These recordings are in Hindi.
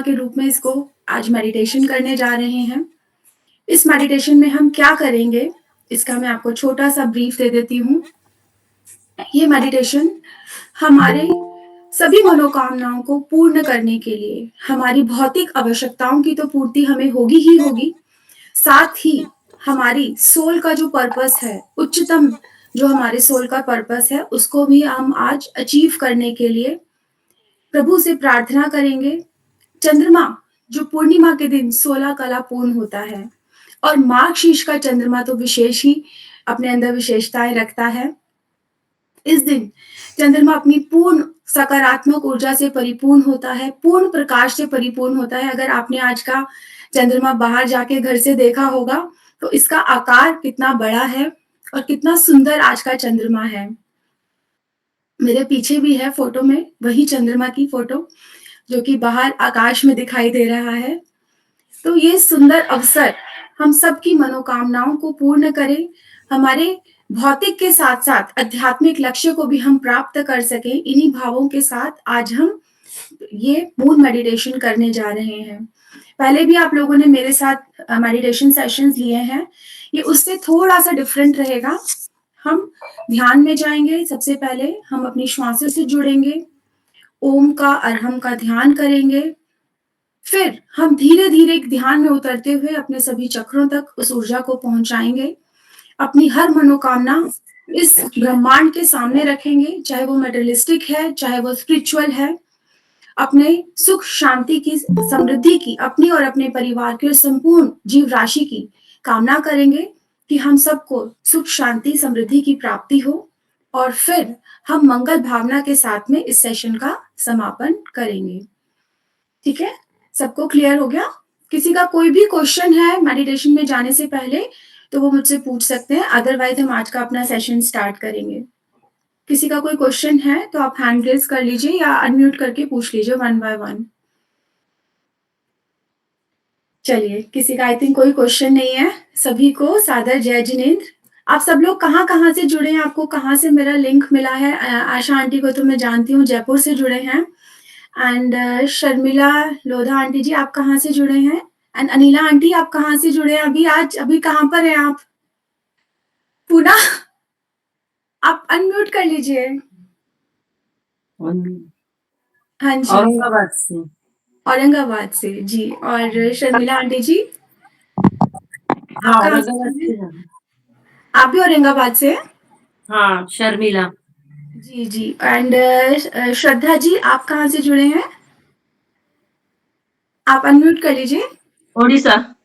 के रूप में इसको आज मेडिटेशन करने जा रहे हैं। इस मेडिटेशन में हम क्या करेंगे, इसका मैं आपको छोटा-सा ब्रीफ दे देती हूँ। ये मेडिटेशन हमारे सभी मनोकामनाओं को पूर्ण करने के लिए, हमारी भौतिक आवश्यकताओं की तो पूर्ति हमें होगी ही होगी, साथ ही हमारी सोल का जो पर्पस है, उच्चतम जो हमारे सोल का पर्पस है, उसको भी हम आज अचीव करने के लिए प्रभु से प्रार्थना करेंगे। चंद्रमा जो पूर्णिमा के दिन 16 कला पूर्ण होता है और मार्गशीर्ष का चंद्रमा तो विशेष ही अपने अंदर विशेषताएँ रखता है। इस दिन चंद्रमा अपनी पूर्ण सकारात्मक ऊर्जा से परिपूर्ण होता है, पूर्ण प्रकाश से परिपूर्ण होता है। अगर आपने आज का चंद्रमा बाहर जाके घर से देखा होगा, तो इसका आकार कितना बड़ा है और कितना सुंदर आज का चंद्रमा है। मेरे पीछे भी है फ़ोटो में वही चंद्रमा की फ़ोटो, जो कि बाहर आकाश में दिखाई दे रहा है। तो ये सुंदर अवसर हम सबकी मनोकामनाओं को पूर्ण करें, हमारे भौतिक के साथ-साथ आध्यात्मिक लक्ष्य को भी हम प्राप्त कर सकें। इन्हीं भावों के साथ आज हम ये मून मेडिटेशन करने जा रहे हैं। पहले भी आप लोगों ने मेरे साथ मेडिटेशन सेशंस लिए हैं, ये उससे थोड़ा-सा डिफरेंट रहेगा। हम ध्यान में जाएँगे, सबसे पहले हम अपनी श्वासों से जुड़ेंगे, ओम का, अरहम का ध्यान करेंगे। फिर हम धीरे-धीरे ध्यान में उतरते हुए अपने सभी चक्रों तक उस ऊर्जा को पहुँचाएँगे। अपनी हर मनोकामना इस ब्रह्मांड के सामने रखेंगे, चाहे वो मटेरियलिस्टिक है, चाहे वो स्पिरिचुअल है। अपने सुख, शांति की, समृद्धि की, अपनी और अपने परिवार की और संपूर्ण जीव राशि की कामना करेंगे कि हम सबको सुख, शांति, समृद्धि की प्राप्ति हो और फिर हम मंगल भावना के साथ में इस सेशन का समापन करेंगे। ठीक है? सबको क्लियर हो गया? किसी का कोई भी क्वेश्चन है मेडिटेशन में जाने से पहले, तो वो मुझसे पूछ सकते हैं, अदरवाइज़ हम आज का अपना सेशन स्टार्ट करेंगे। किसी का कोई क्वेश्चन है, तो आप हैंड रेज़ कर लीजिए या अनम्यूट करके पूछ लीजिए वन बाय वन। चलिए, किसी का आई थिंक कोई क्वेश्चन नहीं है। सभी को सादर जय जिनेंद्र। आप सब लोग कहाँ-कहाँ से जुड़े हैं? आपको कहाँ से मेरा लिंक मिला है? आशा आंटी को तो मैं जानती हूँ, जयपुर से जुड़े हैं। एंड शर्मिला लोधा आंटी जी, आप कहाँ से जुड़े हैं? एंड अनिला आंटी, आप कहाँ से जुड़े हैं अभी कहाँ पर हैं आप? पूना? आप अनम्यूट कर लीजिए। हाँ जी। औरंगाबाद से। औरंगाबाद से, जी। और शर्मिला आंटी जी? हाँ, आप कहाँ से औरंगाबाद जुड़े से हैं? हैं। आप भी औरंगाबाद से हैं? हाँ, शर्मिला। जी, जी। एंड श्रद्धा जी, आप कहाँ से जुड़े हैं? आप अनम्यूट कर लीजिए। ओडिशा।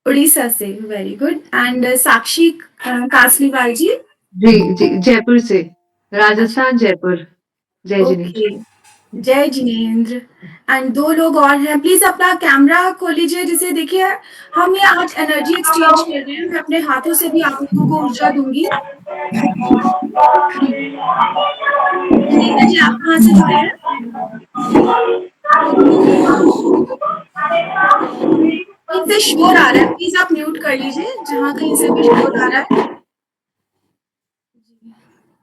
उड़ीसा से, वेरी गुड। एंड साक्षी कासलीवाल जी? जी, जी, जयपुर से। अच्छा, राजस्थान, जयपुर। जय जिनेंद्र। ओके। जय जिनेंद्र। एंड 2 लोग और हैं, प्लीज़ अपना कैमरा खोल लीजिए। जैसे देखिए, हम ये आज एनर्जी एक्सचेंज कर रहे हैं, मैं अपने हाथों से भी आप लोगों को ऊर्जा दूँगी। सुनीता जी, आप कहाँ से जुड़े हैं? कहीं से शोर आ रहा है, प्लीज़ आप म्यूट कर लीजिए, जहाँ कहीं से भी शोर आ रहा है।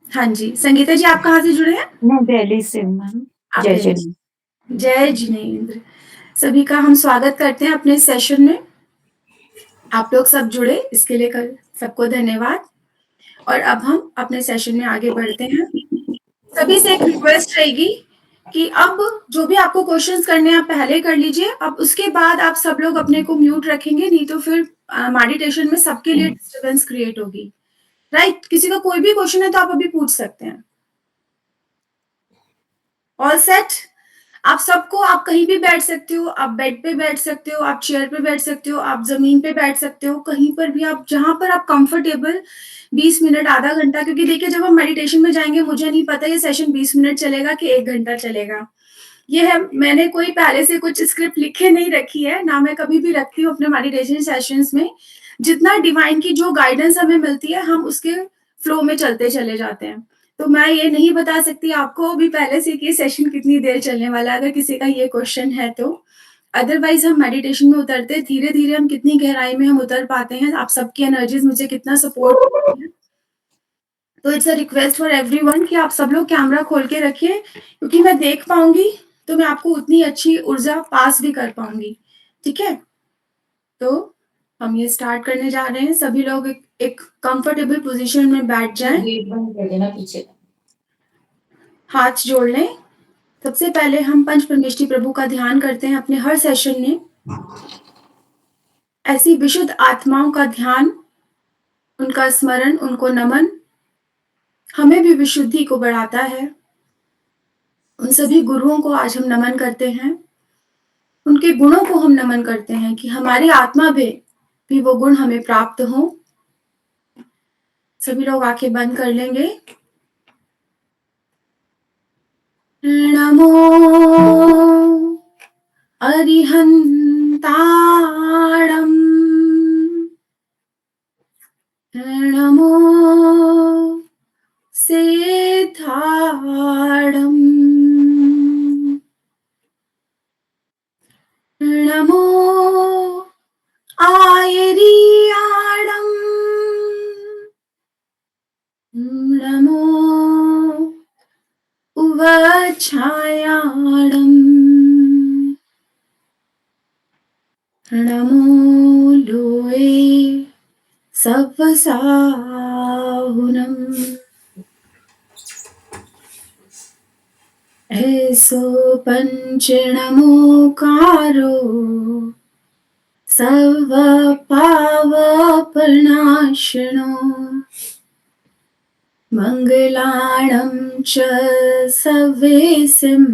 हाँ जी, संगीता जी, आप कहाँ से जुड़े हैं? मैं दिल्ली से हूँ मैम। आप जय दिल्ली जिनेंद्र। से। जय जिनेंद्र। सभी का हम स्वागत करते हैं अपने सेशन में। आप लोग सब जुड़े, इसके लिए कल सबको धन्यवाद। और अब हम अपने सेशन में आगे बढ़ते हैं। सभी से एक रिक्वेस्ट रहेगी कि अब जो भी आपको क्वेश्चंस करने हैं, आप पहले कर लीजिए। अब उसके बाद आप सब लोग अपने को म्यूट रखेंगे, नहीं तो फिर मेडिटेशन में सबके लिए डिस्टर्बेंस क्रिएट होगी। राइट? किसी का कोई भी क्वेश्चन है तो आप अभी पूछ सकते हैं। All set? आप कहीं भी बैठ सकते हो, आप बेड पे बैठ सकते हो, आप चेयर पे बैठ सकते हो, आप ज़मीन पे बैठ सकते हो, कहीं पर भी आप जहाँ पर आप कंफर्टेबल 20 मिनट, आधा घंटा, क्योंकि देखिए जब हम मेडिटेशन में जाएँगे, मुझे नहीं पता ये सेशन 20 मिनट चलेगा कि 1 घंटा चलेगा। ये है, मैंने कोई पहले से कुछ स्क्रिप्ट लिखे नहीं रखी है, ना मैं कभी भी रखती हूँ अपने मेडिटेशन सेशंस में। जितना डिवाइन की जो गाइडेंस हमें मिलती है, हम उसके फ्लो में चलते चले जाते हैं। तो मैं ये नहीं बता सकती आपको अभी पहले से कि ये सेशन कितनी देर चलने वाला है, अगर किसी का ये क्वेश्चन है तो। अदरवाइज़ हम मेडिटेशन में उतरते हैं, धीरे-धीरे हम कितनी गहराई में हम उतर पाते हैं, आप सबकी एनर्जीज़ मुझे कितना सपोर्ट करती हैं। तो it's a request for everyone कि आप सब लोग कैमरा खोल के रखिए, क्योंकि मैं देख पाऊँगी तो मैं आपको उतनी अच्छी ऊर्जा पास भी कर पाऊँगी, ठीक है? तो हम ये स्टार्ट करने जा रहे हैं, सभी लोग एक कंफर्टेबल पोज़ीशन में बैठ जाएँ। गेट बंद कर देना पीछे का। हाथ जोड़ लें। सबसे पहले हम पंच परमेष्ठी प्रभु का ध्यान करते हैं अपने हर सेशन में। ऐसी विशुद्ध आत्माओं का ध्यान, उनका स्मरण, उनको नमन, हमें भी विशुद्धि को बढ़ाता है। उन सभी गुरुओं को आज हम नमन करते हैं। उनके गुणों को हम नमन करते हैं कि हमारी आत्मा भी वो गुण हमें प्राप्त हों। सभी लोग आँखें बंद कर लेंगे। नमो अरिहन्ताणम् नमो सेद्धाडम् नमो आयरीयाडम् नमो उवच्छायाडम् नमो लोये सव्वसाहुनम् ऐसो पञ्चनमोकारो सर्वपावप्रणाशिनो मङ्गलाणं च सवेसिं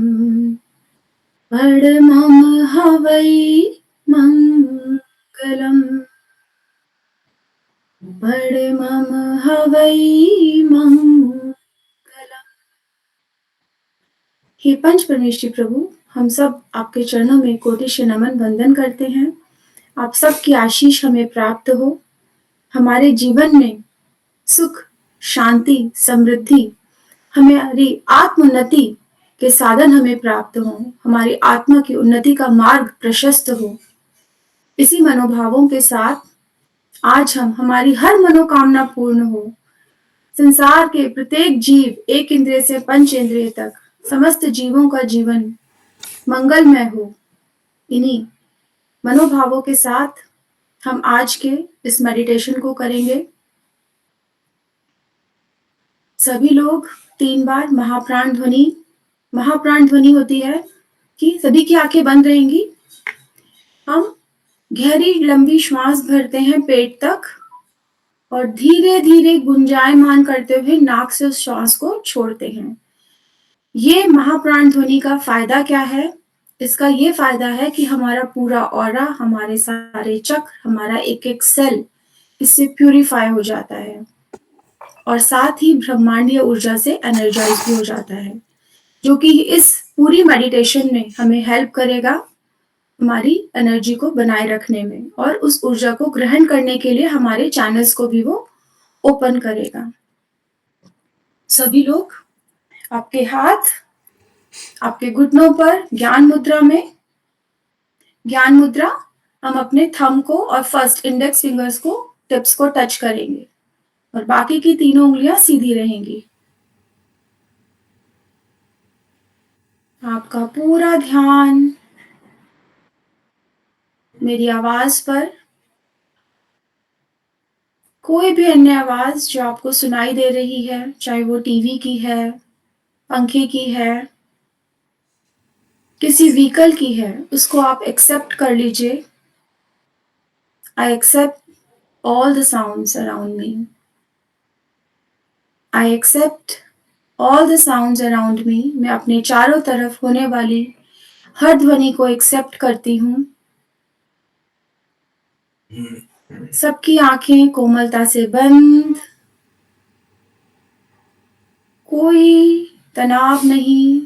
परमं हवै मङ्गलम् परमं हवै मङ्गलम्। हे पंच परमेष्ठी प्रभु, हम सब आपके चरणों में कोटि नमन वंदन करते हैं। आप सबकी आशीष हमें प्राप्त हो। हमारे जीवन में सुख, शांति, समृद्धि, हमारी आत्मोन्नति के साधन हमें प्राप्त हों। हमारी आत्मा की उन्नति का मार्ग प्रशस्त हो। इसी मनोभावों के साथ आज हम हमारी हर मनोकामना पूर्ण हो। संसार के प्रत्येक जीव, एक इंद्रिय से पंच इंद्रिय तक, समस्त जीवों का जीवन मंगलमय हो। इन्हीं मनोभावों के साथ हम आज के इस मेडिटेशन को करेंगे। सभी लोग 3 बार महाप्राण ध्वनि होती है कि सभी की आंखें बंद रहेंगी। हम गहरी लंबी श्वास भरते हैं पेट तक और धीरे-धीरे गुंजायमान करते हुए नाक से उस श्वास को छोड़ते हैं। ये महाप्राण ध्वनि का फ़ायदा क्या है? इसका ये फ़ायदा है कि हमारा पूरा ऑरा, हमारे सारे चक्र, हमारा एक-एक सेल इससे प्यूरिफ़ाई हो जाता है और साथ ही ब्रह्मांडीय ऊर्जा से एनर्जाइज़ भी हो जाता है, जो कि इस पूरी मेडिटेशन में हमें हेल्प करेगा हमारी एनर्जी को बनाए रखने में और उस ऊर्जा को ग्रहण करने के लिए हमारे चैनल्स को भी वो ओपन करेगा। सभी लोग आपके हाथ आपके घुटनों पर ज्ञान मुद्रा में, ज्ञान मुद्रा हम अपने थंब को और फर्स्ट इंडेक्स फिंगर्स को, टिप्स को टच करेंगे और बाकी की तीनों उंगलियां सीधी रहेंगी। आपका पूरा ध्यान मेरी आवाज पर, कोई भी अन्य आवाज जो आपको सुनाई दे रही है, चाहे वो टीवी की है, पंखे की है, किसी व्हीकल की है, उसको आप एक्सेप्ट कर लीजिए। I accept all the sounds around me. I accept all the sounds around me. मैं अपने चारों तरफ होने वाली हर ध्वनि को एक्सेप्ट करती हूँ। सबकी आंखें कोमलता से बंद, कोई तनाव नहीं,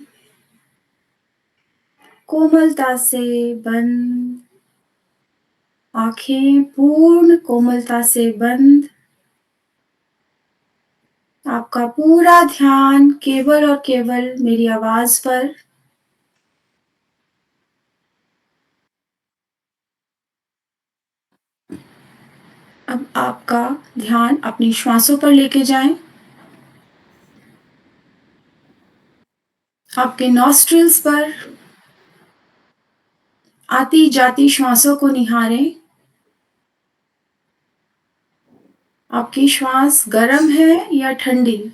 कोमलता से बंद, आंखें पूर्ण कोमलता से बंद। आपका पूरा ध्यान केवल और केवल मेरी आवाज पर। अब आपका ध्यान अपनी श्वासों पर लेके जाएं। आपके नॉस्ट्रिल्स पर आती-जाती श्वासों को निहारें। आपकी श्वास गर्म है या ठंडी?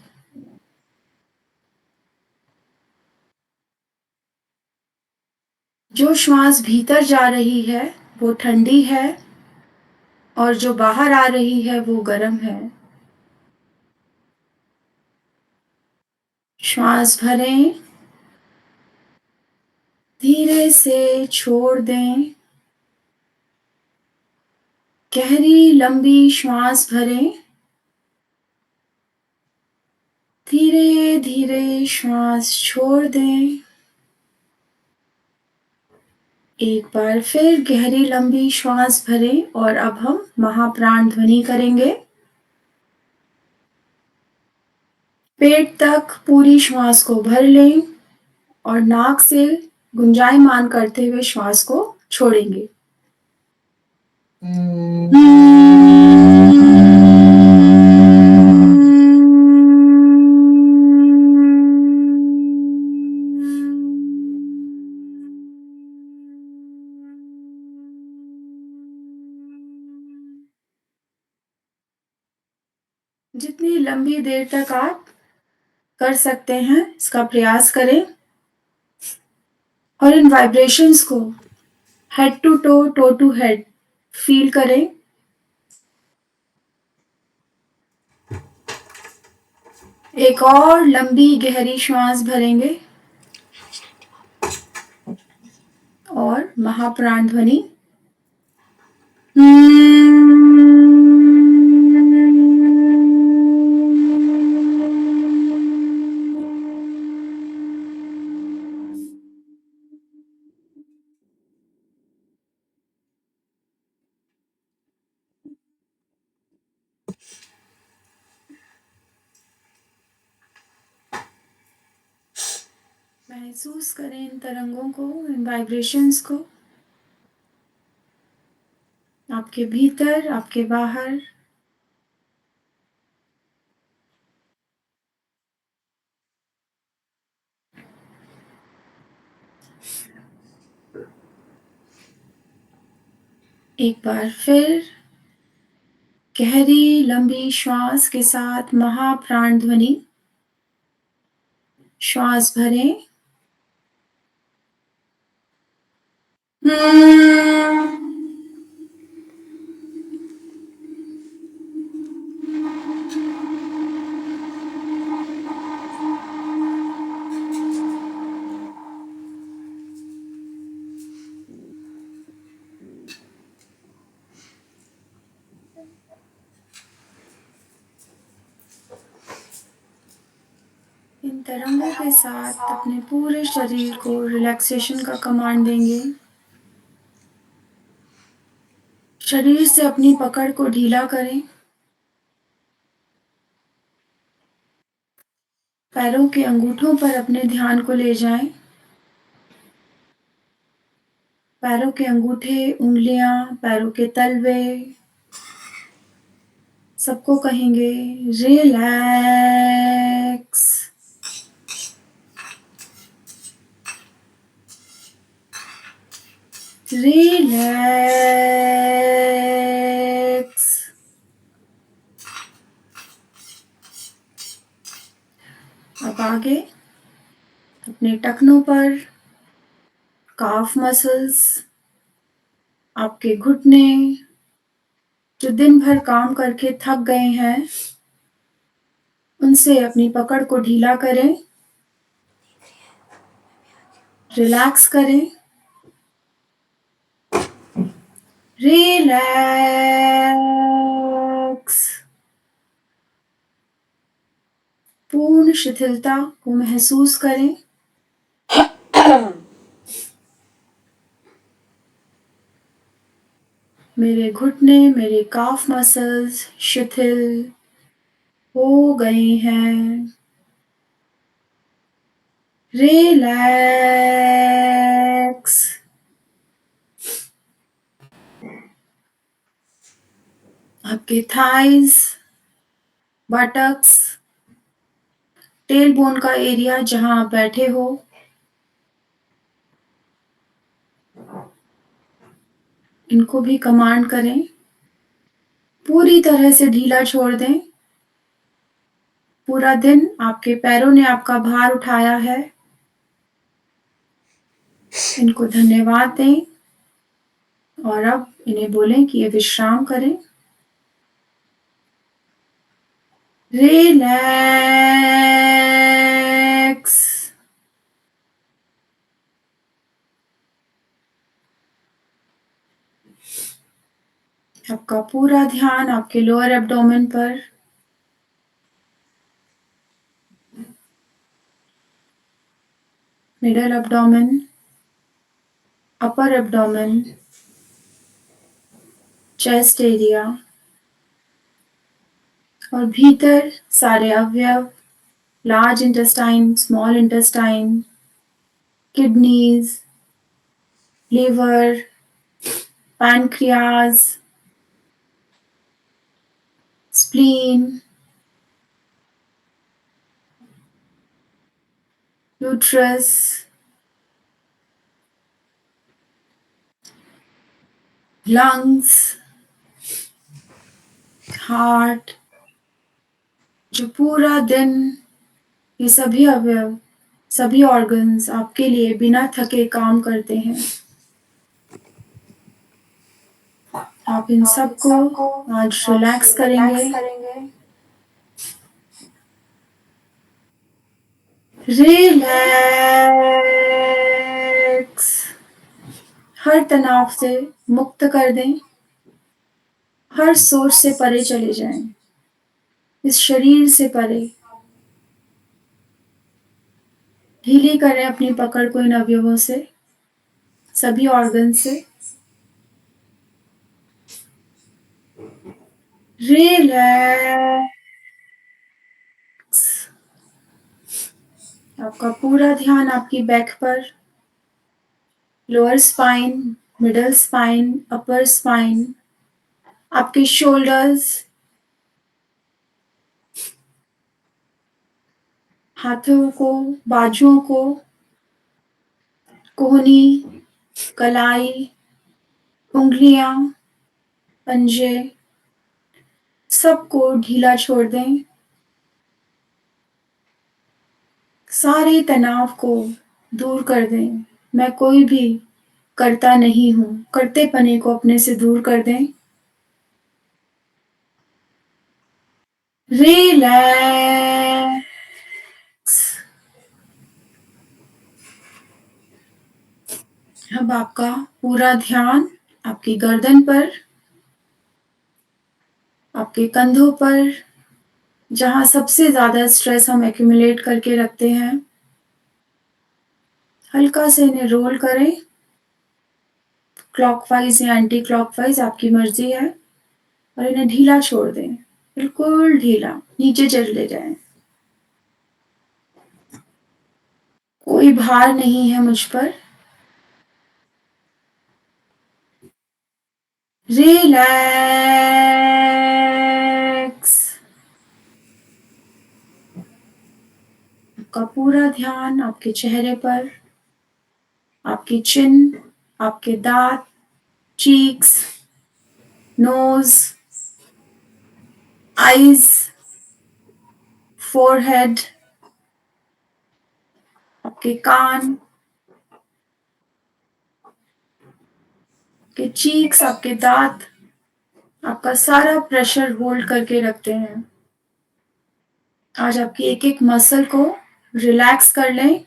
जो श्वास भीतर जा रही है, वो ठंडी है और जो बाहर आ रही है, वो गर्म है। श्वास भरें, धीरे से छोड़ दें। गहरी लंबी श्वास भरें। धीरे-धीरे श्वास छोड़ दें। एक बार फिर गहरी लंबी श्वास भरें और अब हम महाप्राण ध्वनि करेंगे। पेट तक पूरी श्वास को भर लें और नाक से गुंजायमान करते हुए श्वास को छोड़ेंगे। जितनी लंबी देर तक आप कर सकते हैं, इसका प्रयास करें और इन वाइब्रेशंस को head to toe, toe to head feel करें। एक और लंबी गहरी श्वास भरेंगे और महाप्राण ध्वनि। महसूस करें इन तरंगों को, इन वाइब्रेशंस को, आपके भीतर, आपके बाहर। एक बार फिर गहरी लंबी श्वास के साथ महाप्राण ध्वनि। श्वास भरें। इन तरंगों के साथ अपने पूरे शरीर को रिलैक्सेशन का कमांड देंगे। शरीर से अपनी पकड़ को ढीला करें। पैरों के अंगूठों पर अपने ध्यान को ले जाएं। पैरों के अंगूठे, उंगलियां, पैरों के तलवे, सबको कहेंगे रिलैक्स। रिलैक्स। अब आगे अपने टखनों पर काफ मसल्स, आपके घुटने जो दिन भर काम करके थक गए हैं, उनसे अपनी पकड़ को ढीला करें। रिलैक्स करें। रिलैक्स। पूर्ण शिथिलता को महसूस करें। मेरे घुटने, मेरे काफ मसल्स शिथिल हो गए हैं। रिलैक्स। आपके थाइस, बटक्स, टेल बोन का एरिया जहां आप बैठे हो, इनको भी कमांड करें, पूरी तरह से ढीला छोड़ दें। पूरा दिन आपके पैरों ने आपका भार उठाया है। इनको धन्यवाद दें और अब इन्हें बोलें कि ये विश्राम करें। रिलैक्स। आपका पूरा ध्यान आपके लोअर एब्डोमेन पर, middle abdomen, upper abdomen, chest area और भीतर सारे अवयव, large intestine, small intestine, kidneys, liver, pancreas, spleen, uterus, lungs, heart, जो पूरा दिन ये सभी अवयव, सभी ऑर्गन्स आपके लिए बिना थके काम करते हैं। आप इन सबको आज रिलैक्स करेंगे। रिलैक्स। हर तनाव से मुक्त कर दें। हर सोच से परे चले जाएं। इस शरीर से परे। ढीली करें अपनी पकड़ को इन अवयवों से, सभी ऑर्गन से। रिलैक्स। आपका पूरा ध्यान आपकी बैक पर, लोअर स्पाइन, मिडल स्पाइन, अपर स्पाइन, आपके शोल्डर्स, हाथों को, बाजुओं को, कोहनी, कलाई, उंगलियां, पंजे, सबको ढीला छोड़ दें। सारे तनाव को दूर कर दें। मैं कोई भी करता नहीं हूं, करतेपने को अपने से दूर कर दें। रिलैक्स। अब आपका पूरा ध्यान आपकी गर्दन पर, आपके कंधों पर, जहां सबसे ज्यादा स्ट्रेस हम एक्यूमुलेट करके रखते हैं, हल्का से इन्हें रोल करें। क्लॉकवाइज या एंटी क्लॉकवाइज आपकी मर्जी है, और इन्हें ढीला छोड़ दें, बिल्कुल ढीला, नीचे चले जाएं। कोई भार नहीं है मुझ पर। रिलैक्स। आपका पूरा ध्यान आपके चेहरे पर, आपकी चिन, आपके दांत, चीक्स, नोज, आईज, फोरहेड, आपके कान, आपके चीक्स, आपके दांत, आपका सारा प्रेशर होल्ड करके रखते हैं। आज आपकी एक एक मसल को रिलैक्स कर लें।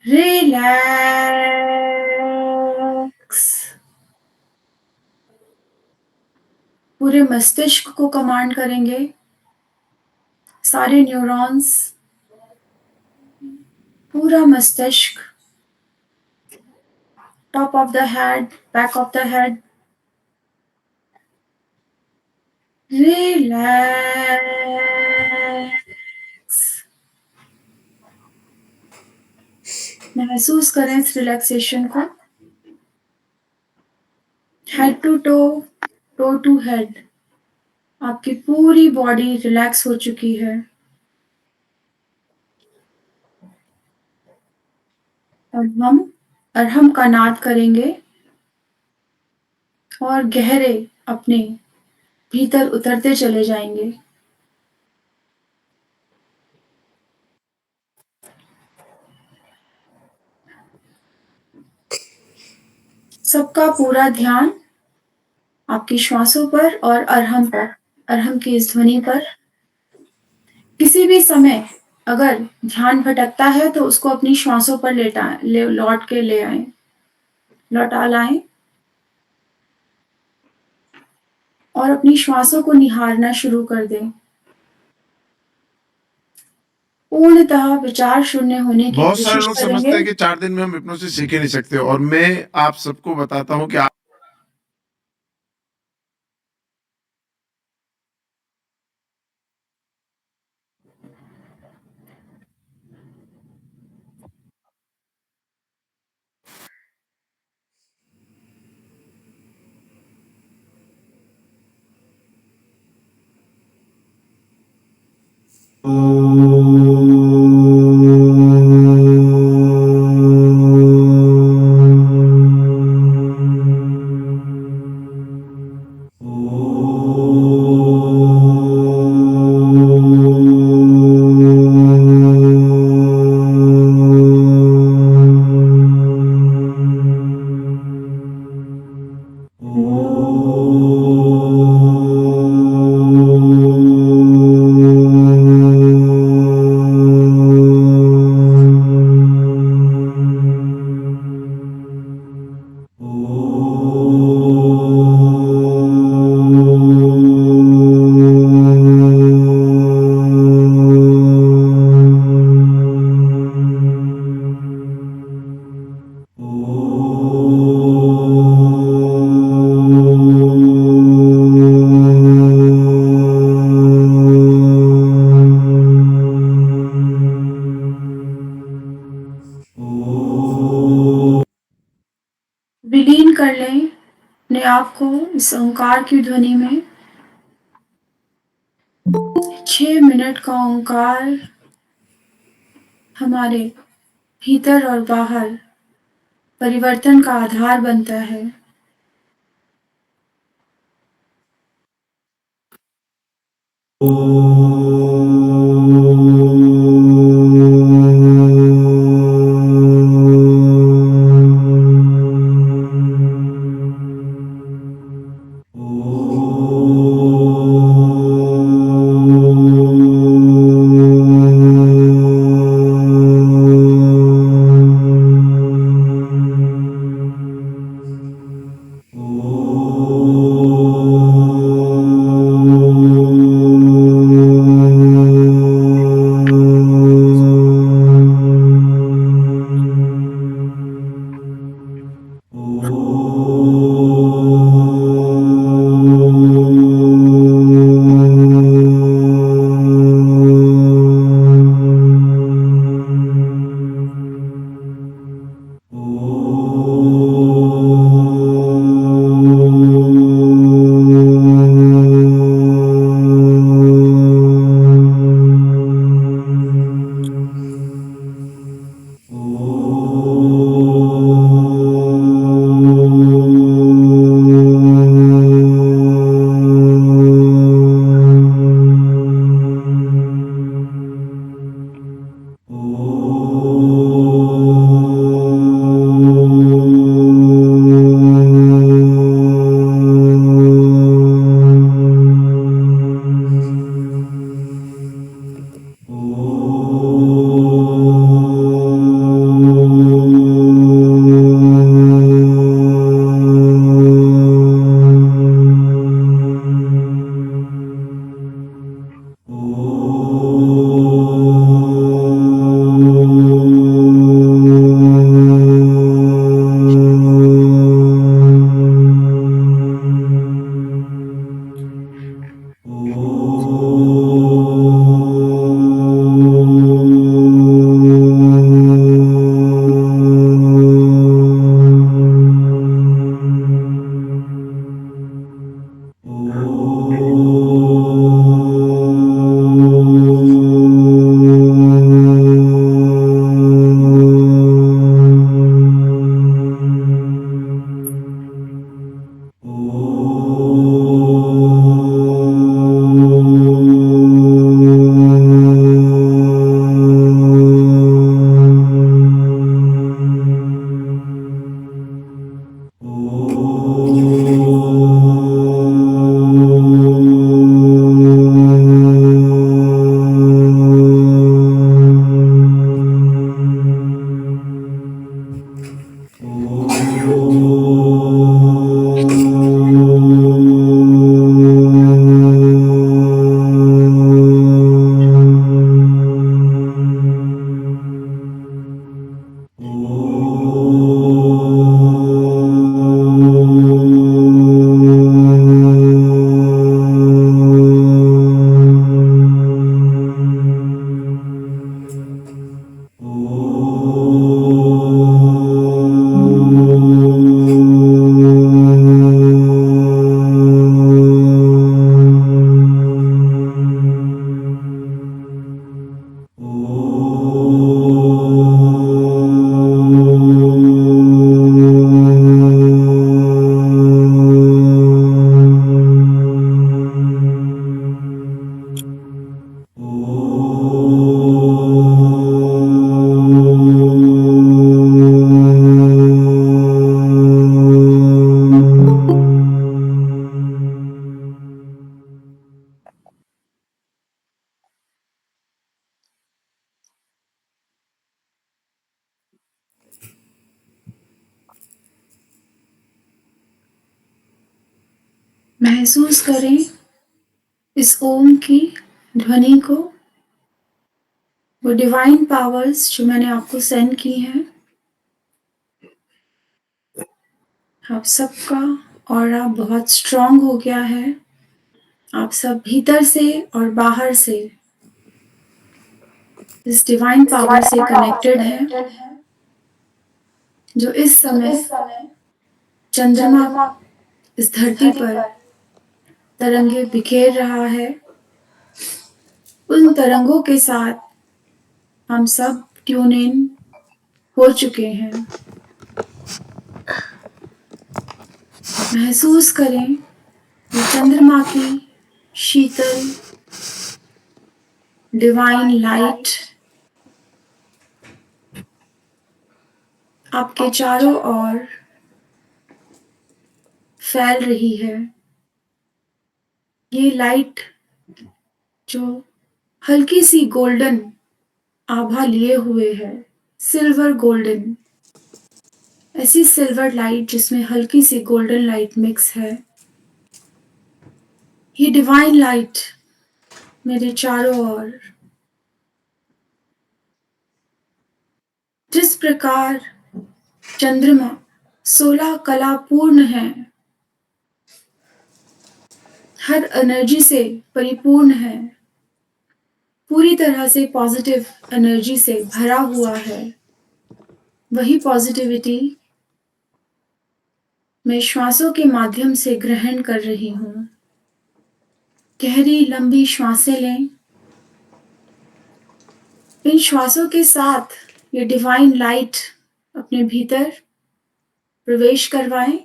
रिलैक्स। पूरे मस्तिष्क को कमांड करेंगे। सारे न्यूरॉन्स, पूरा मस्तिष्क, top of the head, back of the head. Relax. महसूस करें इस रिलैक्सेशन को। Head to toe, toe to head, आपकी पूरी बॉडी रिलैक्स हो चुकी है। अब हम अरहम का नाद करेंगे और गहरे अपने भीतर उतरते चले जाएँगे। सबका पूरा ध्यान आपकी श्वासों पर और अरहम की इस ध्वनि पर। किसी भी समय अगर ध्यान भटकता है तो उसको अपनी श्वासों पर लौट के ले आएँ, लौटा लाएँ और अपनी श्वासों को निहारना शुरू कर दें। पूर्णतः विचार शून्य होने की बहुत सारे कोशिश लोग समझते करेंगे। हैं कि 4 दिन में हम हिप्नोसिस सीख ही नहीं सकते और मैं आप सबको बताता हूँ कि आप विलीन कर लें अपने आप को इस ओंकार की ध्वनि में। 6 मिनट का ओंकार हमारे भीतर और बाहर परिवर्तन का आधार बनता है। महसूस करें इस ओम की ध्वनि को, वो डिवाइन पावर्स जो मैंने आपको सेंड की हैं। आप सबका ऑरा बहुत स्ट्रॉन्ग हो गया है। आप सब भीतर से और बाहर से इस डिवाइन पावर से कनेक्टेड हैं, जो इस समय चंद्रमा इस धरती पर तरंगे बिखेर रहा है। उन तरंगों के साथ हम सब ट्यून इन हो चुके हैं। महसूस करें ये चंद्रमा की शीतल डिवाइन लाइट आपके चारों ओर फैल रही है। ये लाइट जो हल्की सी गोल्डन आभा लिए हुए है, सिल्वर गोल्डन, ऐसी सिल्वर लाइट जिसमें हल्की सी गोल्डन लाइट मिक्स है। ये डिवाइन लाइट मेरे चारों ओर जिस प्रकार चंद्रमा 16 कला पूर्ण है, हर एनर्जी से परिपूर्ण है, पूरी तरह से पॉजिटिव एनर्जी से भरा हुआ है, वही पॉजिटिविटी मैं श्वासों के माध्यम से ग्रहण कर रही हूँ। गहरी लंबी श्वासें लें। इन श्वासों के साथ ये डिवाइन लाइट अपने भीतर प्रवेश करवाएं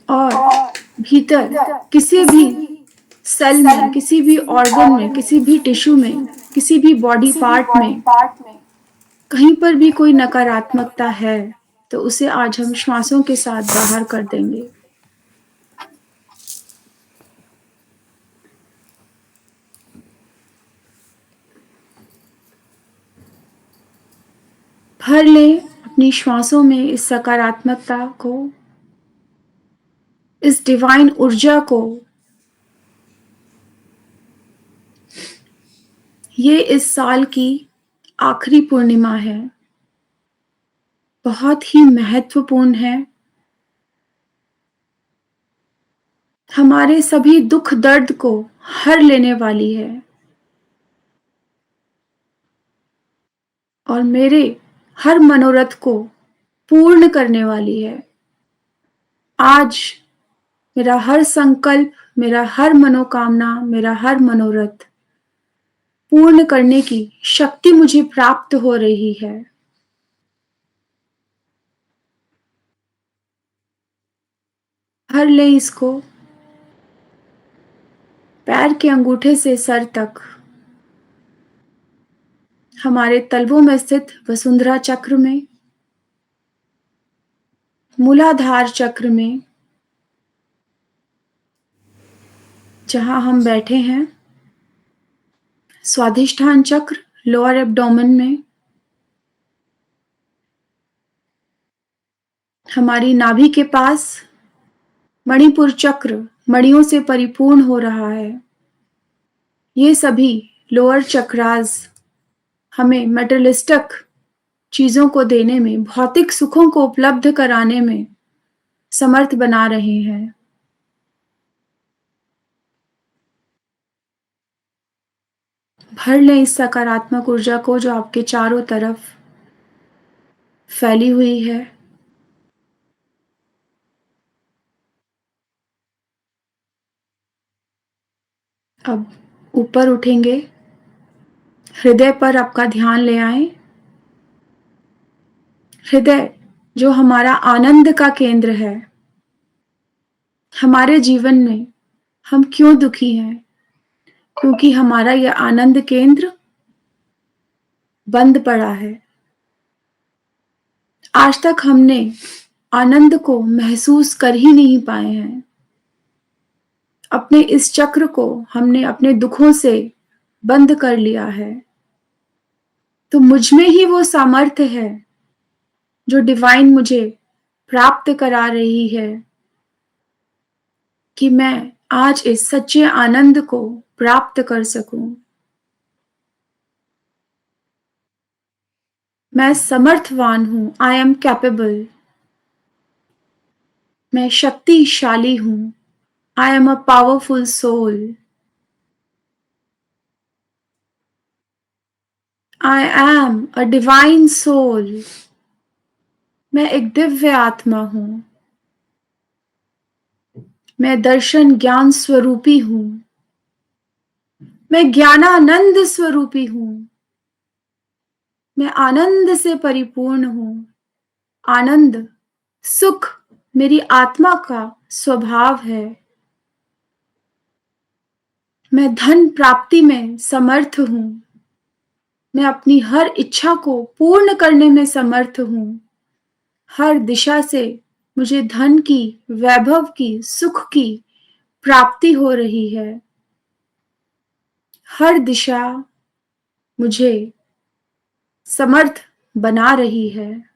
और भीतर किसी भी सेल में, किसी भी ऑर्गन में, किसी भी टिश्यू में, किसी भी बॉडी पार्ट में कहीं पर भी कोई नकारात्मकता है तो उसे आज हम श्वासों के साथ बाहर कर देंगे। भर लें अपनी श्वासों में इस सकारात्मकता को, इस डिवाइन ऊर्जा को। ये इस साल की आखिरी पूर्णिमा है, बहुत ही महत्वपूर्ण है। हमारे सभी दुख दर्द को हर लेने वाली है और मेरे हर मनोरथ को पूर्ण करने वाली है। आज मेरा हर संकल्प, मेरा हर मनोकामना, मेरा हर मनोरथ पूर्ण करने की शक्ति मुझे प्राप्त हो रही है। भर ले इसको पैर के अंगूठे से सर तक, हमारे तलवों में स्थित वसुंधरा चक्र में, मूलाधार चक्र में, जहां हम बैठे हैं, स्वाधिष्ठान चक्र लोअर एब्डोमेन में, हमारी नाभि के पास मणिपुर चक्र मणियों से परिपूर्ण हो रहा है। ये सभी लोअर चक्रास हमें मेटेरियलिस्टिक चीजों को देने में, भौतिक सुखों को उपलब्ध कराने में समर्थ बना रहे हैं। भर लें इस सकारात्मक ऊर्जा को जो आपके चारों तरफ फैली हुई है। अब ऊपर उठेंगे, हृदय पर आपका ध्यान ले आएं। हृदय जो हमारा आनंद का केंद्र है। हमारे जीवन में हम क्यों दुखी हैं? क्योंकि हमारा यह आनंद केंद्र बंद पड़ा है। आज तक हमने आनंद को महसूस कर ही नहीं पाए हैं। अपने इस चक्र को हमने अपने दुखों से बंद कर लिया है। तो मुझ में ही वो सामर्थ्य है जो डिवाइन मुझे प्राप्त करा रही है। कि मैं आज इस सच्चे आनंद को प्राप्त कर सकूं। मैं समर्थवान हूं, आई एम कैपेबल। मैं शक्तिशाली हूं, I am a powerful soul. I am a divine soul. मैं एक दिव्य आत्मा हूं। मैं दर्शन ज्ञान स्वरूपी हूं। मैं ज्ञानानंद स्वरूपी हूं। मैं आनंद से परिपूर्ण हूं। आनंद, सुख मेरी आत्मा का स्वभाव है। मैं धन प्राप्ति में समर्थ हूं। मैं अपनी हर इच्छा को पूर्ण करने में समर्थ हूं। हर दिशा से मुझे धन की, वैभव की, सुख की प्राप्ति हो रही है। हर दिशा मुझे समर्थ बना रही है।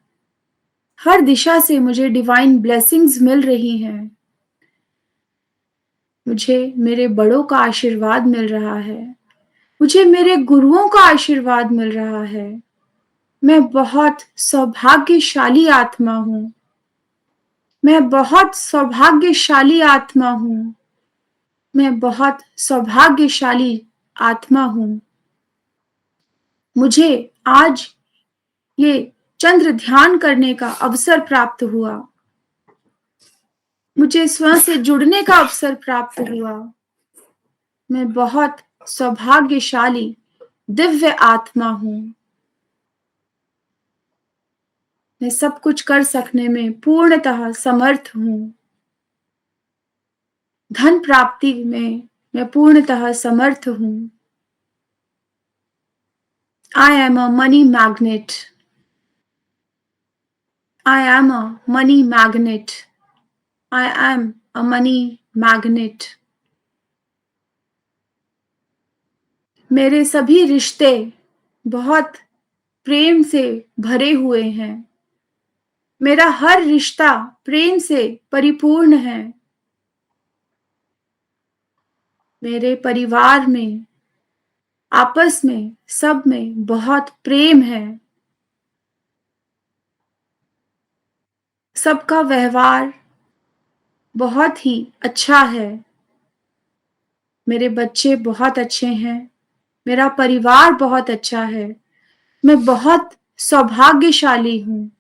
हर दिशा से मुझे डिवाइन ब्लेसिंग्स मिल रही हैं। मुझे मेरे बड़ों का आशीर्वाद मिल रहा है। मुझे मेरे गुरुओं का आशीर्वाद मिल रहा है। मैं बहुत सौभाग्यशाली आत्मा हूं। मैं बहुत सौभाग्यशाली आत्मा हूं। मैं बहुत सौभाग्यशाली आत्मा हूं। मुझे आज ये चंद्र ध्यान करने का अवसर प्राप्त हुआ। मुझे स्वयं से जुड़ने का अवसर प्राप्त हुआ। मैं बहुत सौभाग्यशाली दिव्य आत्मा हूं। मैं सब कुछ कर सकने में पूर्णतः समर्थ हूं। धन प्राप्ति में मैं पूर्णतः समर्थ हूं। I am a money magnet. I am a money magnet. I am a money magnet. मेरे सभी रिश्ते बहुत प्रेम से भरे हुए हैं। मेरा हर रिश्ता प्रेम से परिपूर्ण है। मेरे परिवार में, आपस में, सब में बहुत प्रेम है। सबका व्यवहार बहुत ही अच्छा है। मेरे बच्चे बहुत अच्छे हैं। मेरा परिवार बहुत अच्छा है। मैं बहुत सौभाग्यशाली हूं।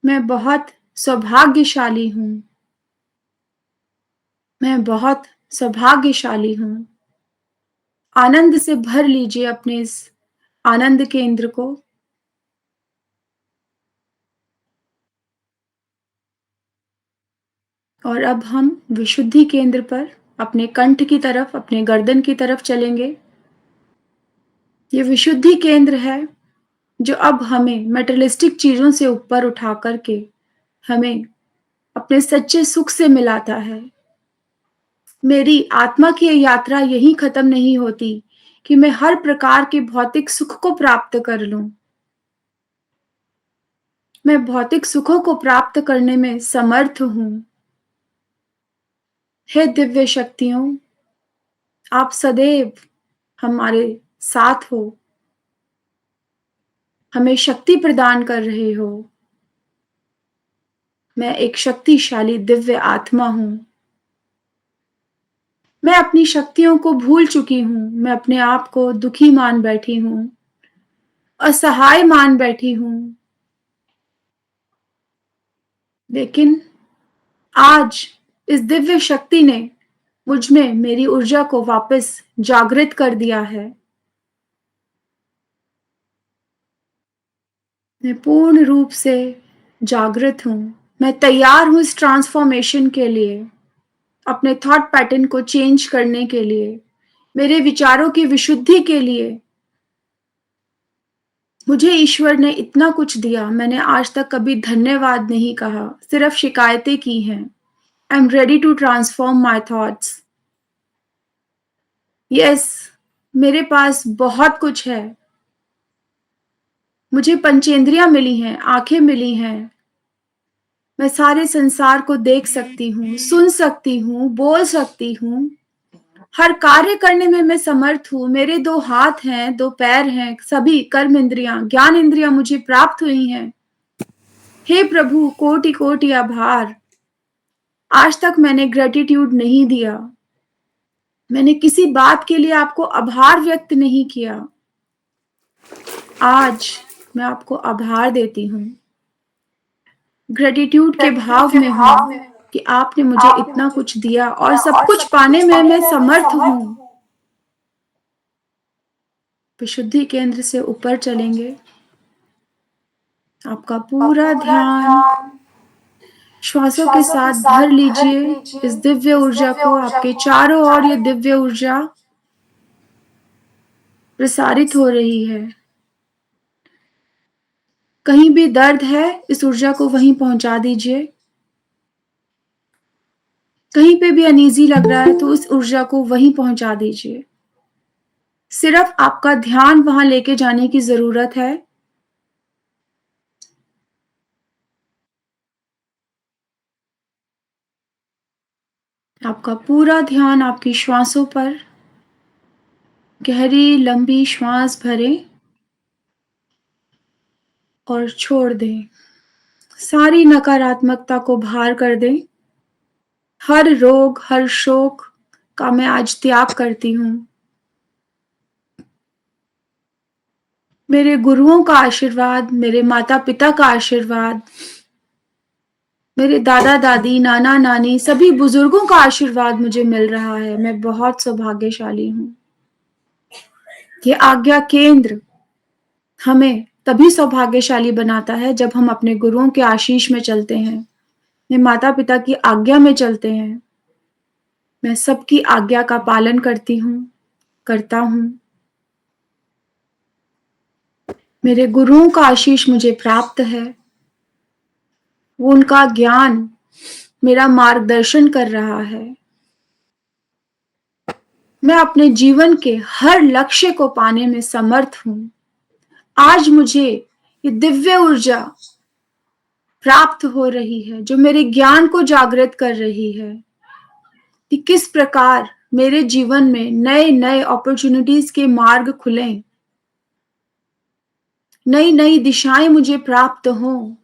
मैं बहुत सौभाग्यशाली हूं। मैं बहुत सौभाग्यशाली हूं। आनंद से भर लीजिए अपने इस आनंद केंद्र को। और अब हम विशुद्धि केंद्र पर अपने कंठ की तरफ, अपने गर्दन की तरफ चलेंगे। ये विशुद्धि केंद्र है जो अब हमें मेटेरियलिस्टिक चीजों से ऊपर उठा करके हमें अपने सच्चे सुख से मिलाता है। मेरी आत्मा की ये यात्रा यहीं खत्म नहीं होती कि मैं हर प्रकार के भौतिक सुख को प्राप्त कर लूं। मैं भौतिक सुखों को प्राप्त करने में समर्थ हूं। हे दिव्य शक्तियों, आप सदैव हमारे साथ हो। हमें शक्ति प्रदान कर रहे हो। मैं एक शक्तिशाली दिव्य आत्मा हूं। मैं अपनी शक्तियों को भूल चुकी हूं। मैं अपने आप को दुखी मान बैठी हूं, असहाय मान बैठी हूं। लेकिन आज इस दिव्य शक्ति ने मुझ में मेरी ऊर्जा को वापस जागृत कर दिया है। मैं पूर्ण रूप से जागृत हूं। मैं तैयार हूं इस ट्रांसफॉर्मेशन के लिए, अपने थॉट पैटर्न को चेंज करने के लिए, मेरे विचारों की विशुद्धि के लिए। मुझे ईश्वर ने इतना कुछ दिया, मैंने आज तक कभी धन्यवाद नहीं कहा, सिर्फ शिकायतें की हैं। I am ready to transform my thoughts. Yes, मेरे पास बहुत कुछ है। मुझे पंचेंद्रियां मिली हैं, आंखें मिली हैं। मैं सारे संसार को देख सकती हूँ, सुन सकती हूँ, बोल सकती हूँ। हर कार्य करने में मैं समर्थ हूँ। मेरे 2 हाथ हैं, 2 पैर हैं, सभी कर्म इंद्रियाँ, ज्ञान इंद्रियाँ मुझे प्राप्त हुई हैं। हे प्रभु, कोटि-कोटि आभार। आज तक मैंने ग्रैटिट्यूड नहीं दिया। मैंने किसी बात के लिए आपको आभार व्यक्त नहीं किया। आज मैं आपको आभार देती हूँ। ग्रैटिट्यूड के भाव में हूँ कि आपने मुझे इतना कुछ दिया और सब कुछ पाने में मैं समर्थ हूँ। विशुद्धि केंद्र से ऊपर चलेंगे। आपका पूरा ध्यान श्वासों के साथ भर लीजिए इस दिव्य ऊर्जा को। आपके चारों ओर ये दिव्य ऊर्जा प्रसारित हो रही है। कहीं भी दर्द है, इस ऊर्जा को वहीं पहुंचा दीजिए। कहीं पे भी अनईजी लग रहा है तो उस ऊर्जा को वहीं पहुंचा दीजिए। सिर्फ आपका ध्यान वहां लेके जाने की जरूरत है। आपका पूरा ध्यान आपकी श्वासों पर। गहरी लंबी श्वास भरें और छोड़ दें। सारी नकारात्मकता को बाहर कर दें। हर रोग, हर शोक का मैं आज त्याग करती हूँ। मेरे गुरुओं का आशीर्वाद, मेरे माता पिता का आशीर्वाद, मेरे दादा दादी, नाना नानी, सभी बुजुर्गों का आशीर्वाद मुझे मिल रहा है। मैं बहुत सौभाग्यशाली हूँ। ये आज्ञा केंद्र हमें तभी सौभाग्यशाली बनाता है जब हम अपने गुरुओं के आशीष में चलते हैं, अपने माता पिता की आज्ञा में चलते हैं। मैं सबकी आज्ञा का पालन करती हूँ, करता हूँ। मेरे गुरुओं का आशीष मुझे प्राप्त है। वो उनका ज्ञान मेरा मार्गदर्शन कर रहा है। मैं अपने जीवन के हर लक्ष्य को पाने में समर्थ हूँ। आज मुझे ये दिव्य ऊर्जा प्राप्त हो रही है जो मेरे ज्ञान को जागृत कर रही है कि किस प्रकार मेरे जीवन में नए नए अपॉर्चुनिटीज के मार्ग खुलें, नई नई दिशाएं मुझे प्राप्त हों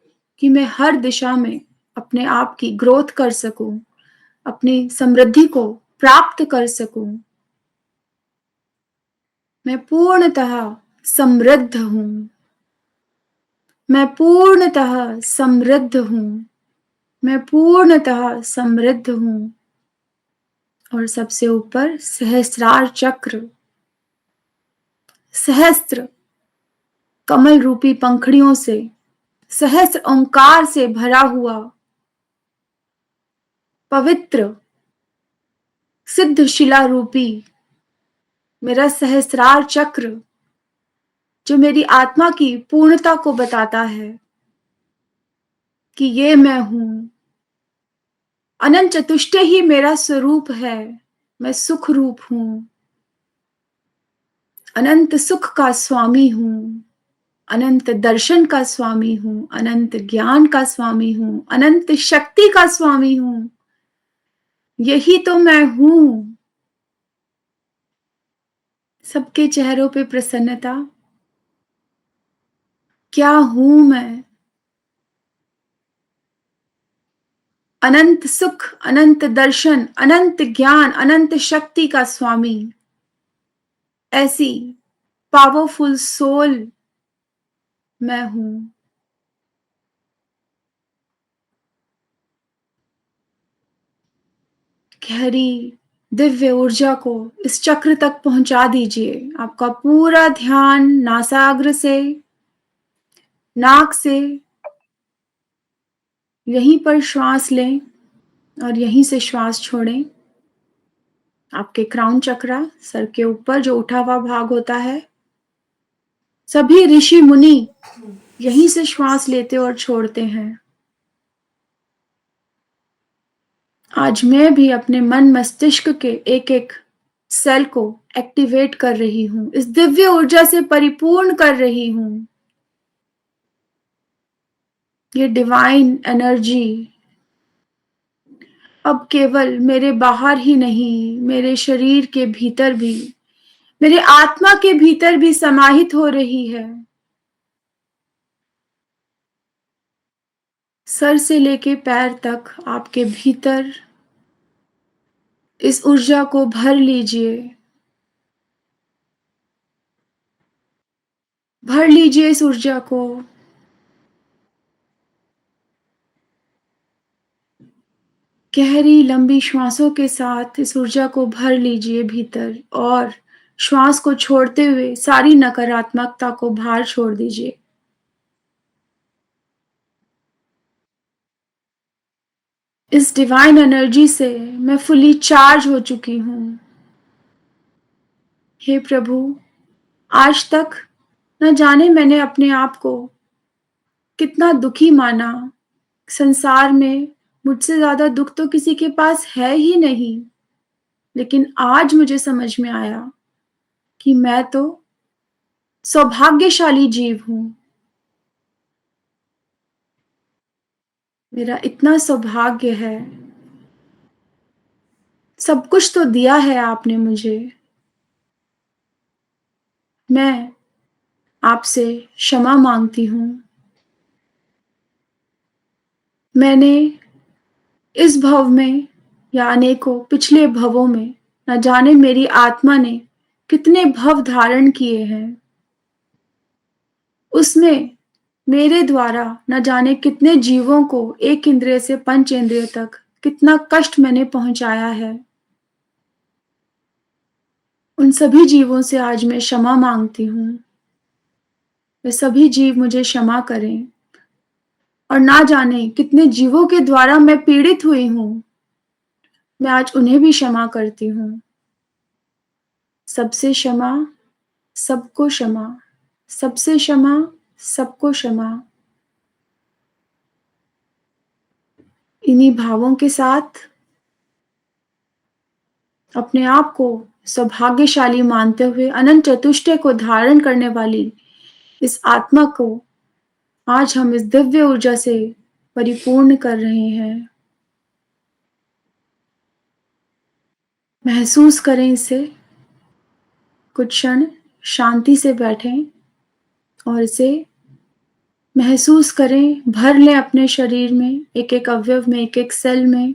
कि मैं हर दिशा में अपने आप की ग्रोथ कर सकूं, अपनी समृद्धि को प्राप्त कर सकूं। मैं पूर्णतः समृद्ध हूं। मैं पूर्णतः समृद्ध हूं। मैं पूर्णतः समृद्ध हूं। और सबसे ऊपर सहस्रार चक्र, सहस्त्र कमल रूपी पंखड़ियों से, सहस्र ओंकार से भरा हुआ पवित्र सिद्ध शिला रूपी मेरा सहस्रार चक्र जो मेरी आत्मा की पूर्णता को बताता है कि ये मैं हूं। अनंत चतुष्टय ही मेरा स्वरूप है। मैं सुख रूप हूं। अनंत सुख का स्वामी हूं। अनंत दर्शन का स्वामी हूं। अनंत ज्ञान का स्वामी हूं। अनंत शक्ति का स्वामी हूं। यही तो मैं हूं। सबके चेहरों पे प्रसन्नता। क्या हूं मैं? अनंत सुख, अनंत दर्शन, अनंत ज्ञान, अनंत शक्ति का स्वामी। ऐसी पावरफुल सोल मैं हूं। गहरी दिव्य ऊर्जा को इस चक्र तक पहुंचा दीजिए। आपका पूरा ध्यान नासाग्र से, नाक से यहीं पर श्वास लें और यहीं से श्वास छोड़ें। आपके क्राउन चक्रा, सर के ऊपर जो उठा हुआ भाग होता है, सभी ऋषि मुनि यहीं से श्वास लेते और छोड़ते हैं। आज मैं भी अपने मन मस्तिष्क के एक एक सेल को एक्टिवेट कर रही हूं, इस दिव्य ऊर्जा से परिपूर्ण कर रही हूं। ये डिवाइन एनर्जी अब केवल मेरे बाहर ही नहीं, मेरे शरीर के भीतर भी, मेरे आत्मा के भीतर भी समाहित हो रही है। सर से लेके पैर तक आपके भीतर इस ऊर्जा को भर लीजिए। भर लीजिए इस ऊर्जा को। गहरी लंबी श्वासों के साथ इस ऊर्जा को भर लीजिए भीतर और श्वास को छोड़ते हुए सारी नकारात्मकता को बाहर छोड़ दीजिए। इस डिवाइन एनर्जी से मैं फुली चार्ज हो चुकी हूँ। हे प्रभु, आज तक न जाने मैंने अपने आप को कितना दुखी माना। संसार में मुझसे ज्यादा दुख तो किसी के पास है ही नहीं। लेकिन आज मुझे समझ में आया कि मैं तो सौभाग्यशाली जीव हूँ। मेरा इतना सौभाग्य है। सब कुछ तो दिया है आपने मुझे। मैं आपसे क्षमा मांगती हूँ। मैंने इस भव में या अनेकों पिछले भवों में न जाने मेरी आत्मा ने कितने भव धारण किए हैं। उसमें मेरे द्वारा न जाने कितने जीवों को एक इंद्रिय से पंच इंद्रिय तक कितना कष्ट मैंने पहुंचाया है। उन सभी जीवों से आज मैं क्षमा मांगती हूँ। वे सभी जीव मुझे क्षमा करें और ना जाने कितने जीवों के द्वारा मैं पीड़ित हुई हूँ। मैं आज उन्हें भी क्षमा करती हूँ। सबसे क्षमा, सबको क्षमा, सबसे क्षमा, सबको क्षमा। इन्हीं भावों के साथ अपने आप को सौभाग्यशाली मानते हुए अनंत चतुष्टय को धारण करने वाली इस आत्मा को आज हम इस दिव्य ऊर्जा से परिपूर्ण कर रहे हैं। महसूस करें इसे। कुछ क्षण शांति से बैठें और इसे महसूस करें। भर लें अपने शरीर में, एक एक अवयव में, एक एक सेल में।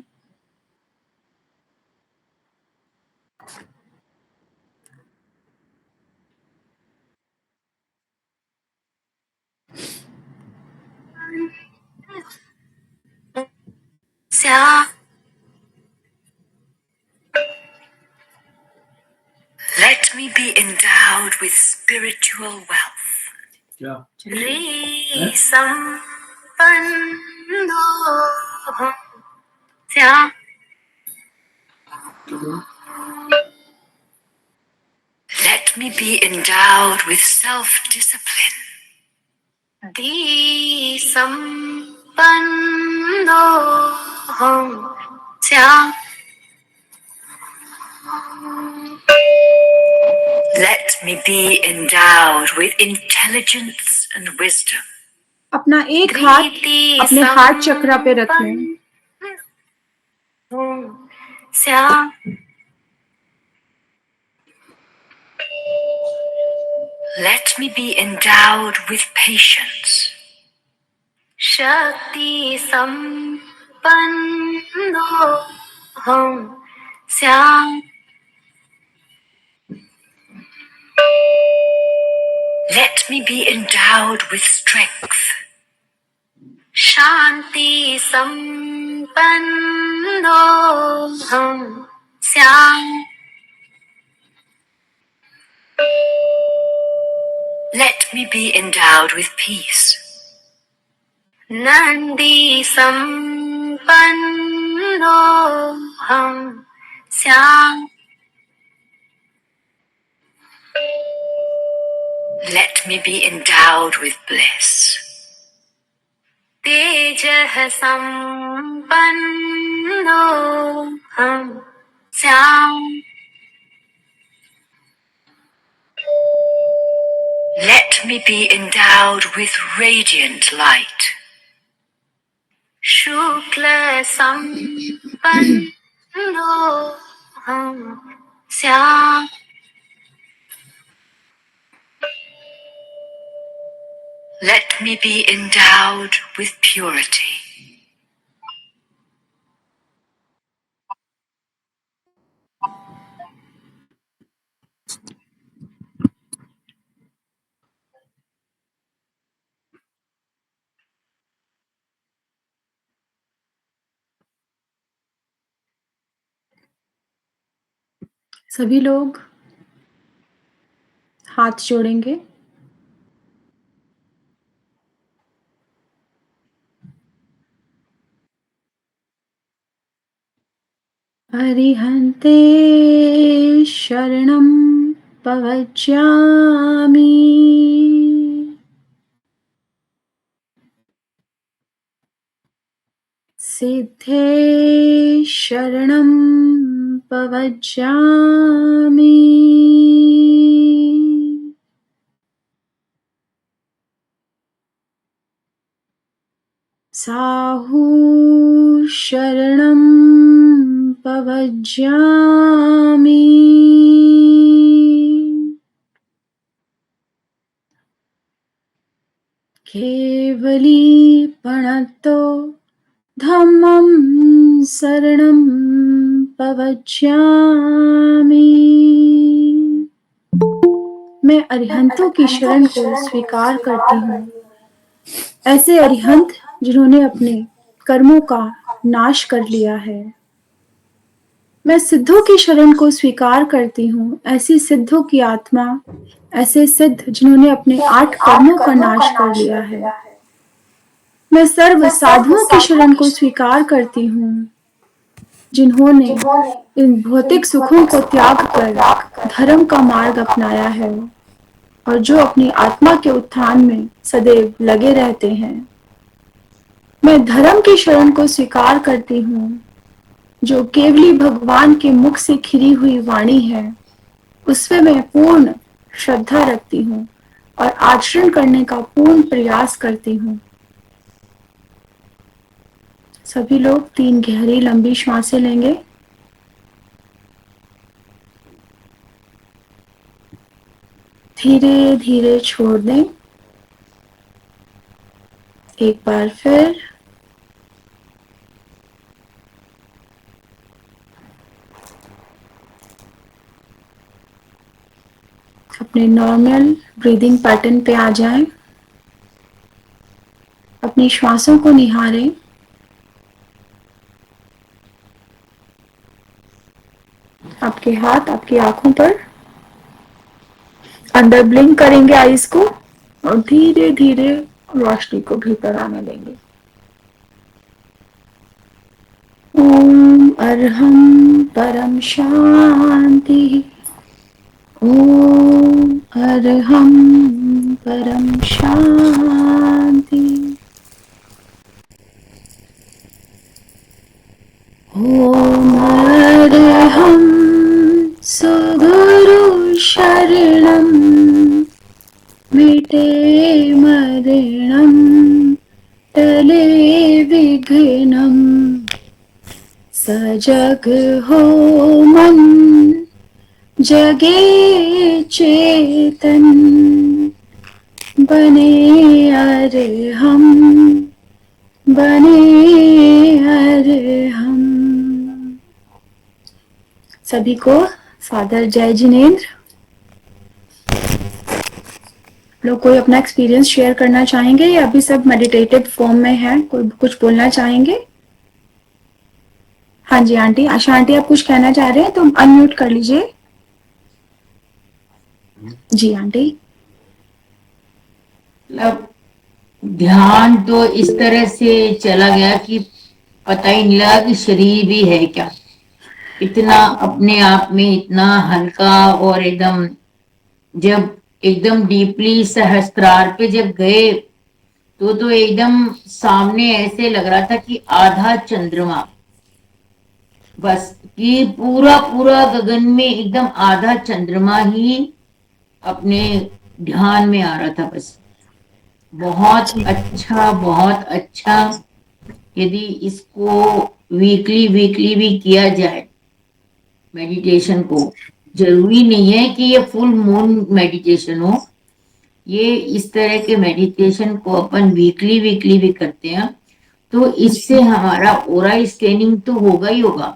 Let me be endowed with spiritual wealth. Let me be endowed with self-discipline. Let me be endowed with intelligence and wisdom. अपना एक हाथ अपने हार्ट चक्र पे रखें। Let me be endowed with patience. Shakti sampanno syam. Let me be endowed with strength. Shanti sampanno syam. Let me be endowed with peace. Nandi sampanno syam. Let me be endowed with bliss. Tejah sampanno syam. Let me be endowed with radiant light. शुक्ल संपन्नो हम स्याम. Let me be endowed with purity. सभी लोग हाथ जोड़ेंगे. अरिहन्ते शरणं प्रवक्ष्यामि. सिद्धे शरणं प्रवक्ष्यामि. साहू शरणं प्रवक्ष्यामि. केवली प्रणतो धम्मं शरणं प्रवक्ष्यामि. मैं अरिहंतों की शरण को स्वीकार करती हूँ. ऐसे अरिहंत जिन्होंने अपने कर्मों का नाश कर लिया है. मैं सिद्धों की शरण को स्वीकार करती हूँ. ऐसी सिद्धों की आत्मा, ऐसे सिद्ध जिन्होंने अपने 8 कर्मों का नाश कर लिया है. मैं सर्व साधुओं की शरण को स्वीकार करती हूँ जिन्होंने इन भौतिक सुखों को त्याग कर धर्म का मार्ग अपनाया है और जो अपनी आत्मा के उत्थान में सदैव लगे रहते हैं. मैं धर्म की शरण को स्वीकार करती हूँ जो केवली भगवान के मुख से खिरी हुई वाणी है. उसमें मैं पूर्ण श्रद्धा रखती हूँ और आचरण करने का पूर्ण प्रयास करती हूँ. सभी लोग 3 गहरी लंबी श्वासें लेंगे. धीरे धीरे छोड़ दें. एक बार फिर. अपने नॉर्मल ब्रीदिंग पैटर्न पे आ जाएं. अपनी श्वासों को निहारें. आपके हाथ आपकी आंखों पर. अंदर ब्लिंक करेंगे आईज को और धीरे धीरे रोशनी को भीतर आने देंगे. ओम अरहम परम शांति. ओम अरहम परम शांति. ओम अरहम सद्गुरु शरणं मिटे मरणं टले विघ्नं. सजग हो मन जगे चेतन बने अरहम बने अरहम. सभी को सादर जय जिनेंद्र. लोग कोई अपना एक्सपीरियंस शेयर करना चाहेंगे या अभी सब मेडिटेटिव फॉर्म में है? कोई कुछ बोलना चाहेंगे? हाँ जी आंटी. आशा आंटी आप कुछ कहना चाह रहे हैं तो अनम्यूट कर लीजिए. जी आंटी. मतलब ध्यान तो इस तरह से चला गया कि पता ही नहीं लगा कि शरीर भी है क्या. इतना अपने आप में इतना हल्का और एकदम जब एकदम डीपली सहस्त्रार पे जब गए तो एकदम सामने ऐसे लग रहा था कि आधा चंद्रमा, बस कि पूरा पूरा गगन में एकदम आधा चंद्रमा ही अपने ध्यान में आ रहा था. बस बहुत अच्छा बहुत अच्छा. यदि इसको वीकली वीकली भी किया जाए मेडिटेशन को, जरूरी नहीं है कि ये फुल मून मेडिटेशन हो, ये इस तरह के मेडिटेशन को अपन वीकली वीकली भी करते हैं तो इससे हमारा ओरा स्कैनिंग तो होगा ही होगा,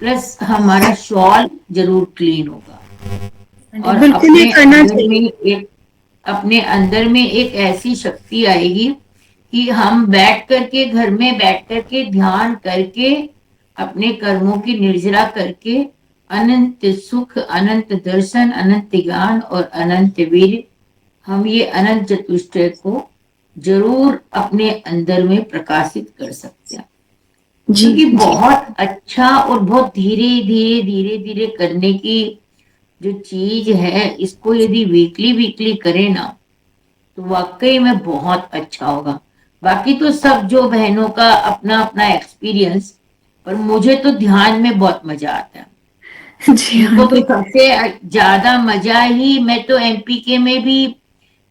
प्लस हमारा शॉल जरूर क्लीन होगा और बिल्कुल ये करना चाहिए। अपने अंदर में एक ऐसी शक्ति आएगी कि हम बैठ करके घर में बैठ करके ध्यान करके अपने कर्मों की निर्जरा करके अनंत सुख, अनंत दर्शन, अनंत ज्ञान और अनंत वीर, हम ये अनंत चतुष्टय को जरूर अपने अंदर में प्रकाशित कर सकते हैं। क्योंकि बहुत अच्छा और बहुत धीरे धीरे धीरे धीरे करने की जो चीज है, इसको यदि वीकली वीकली करें ना तो वाकई में बहुत अच्छा होगा। बाकी तो सब जो बहनों का अपना अपना एक्सपीरियंस, पर मुझे तो ध्यान में बहुत मजा आता है। जी तो सबसे ज्यादा मजा ही, मैं तो एमपीके में भी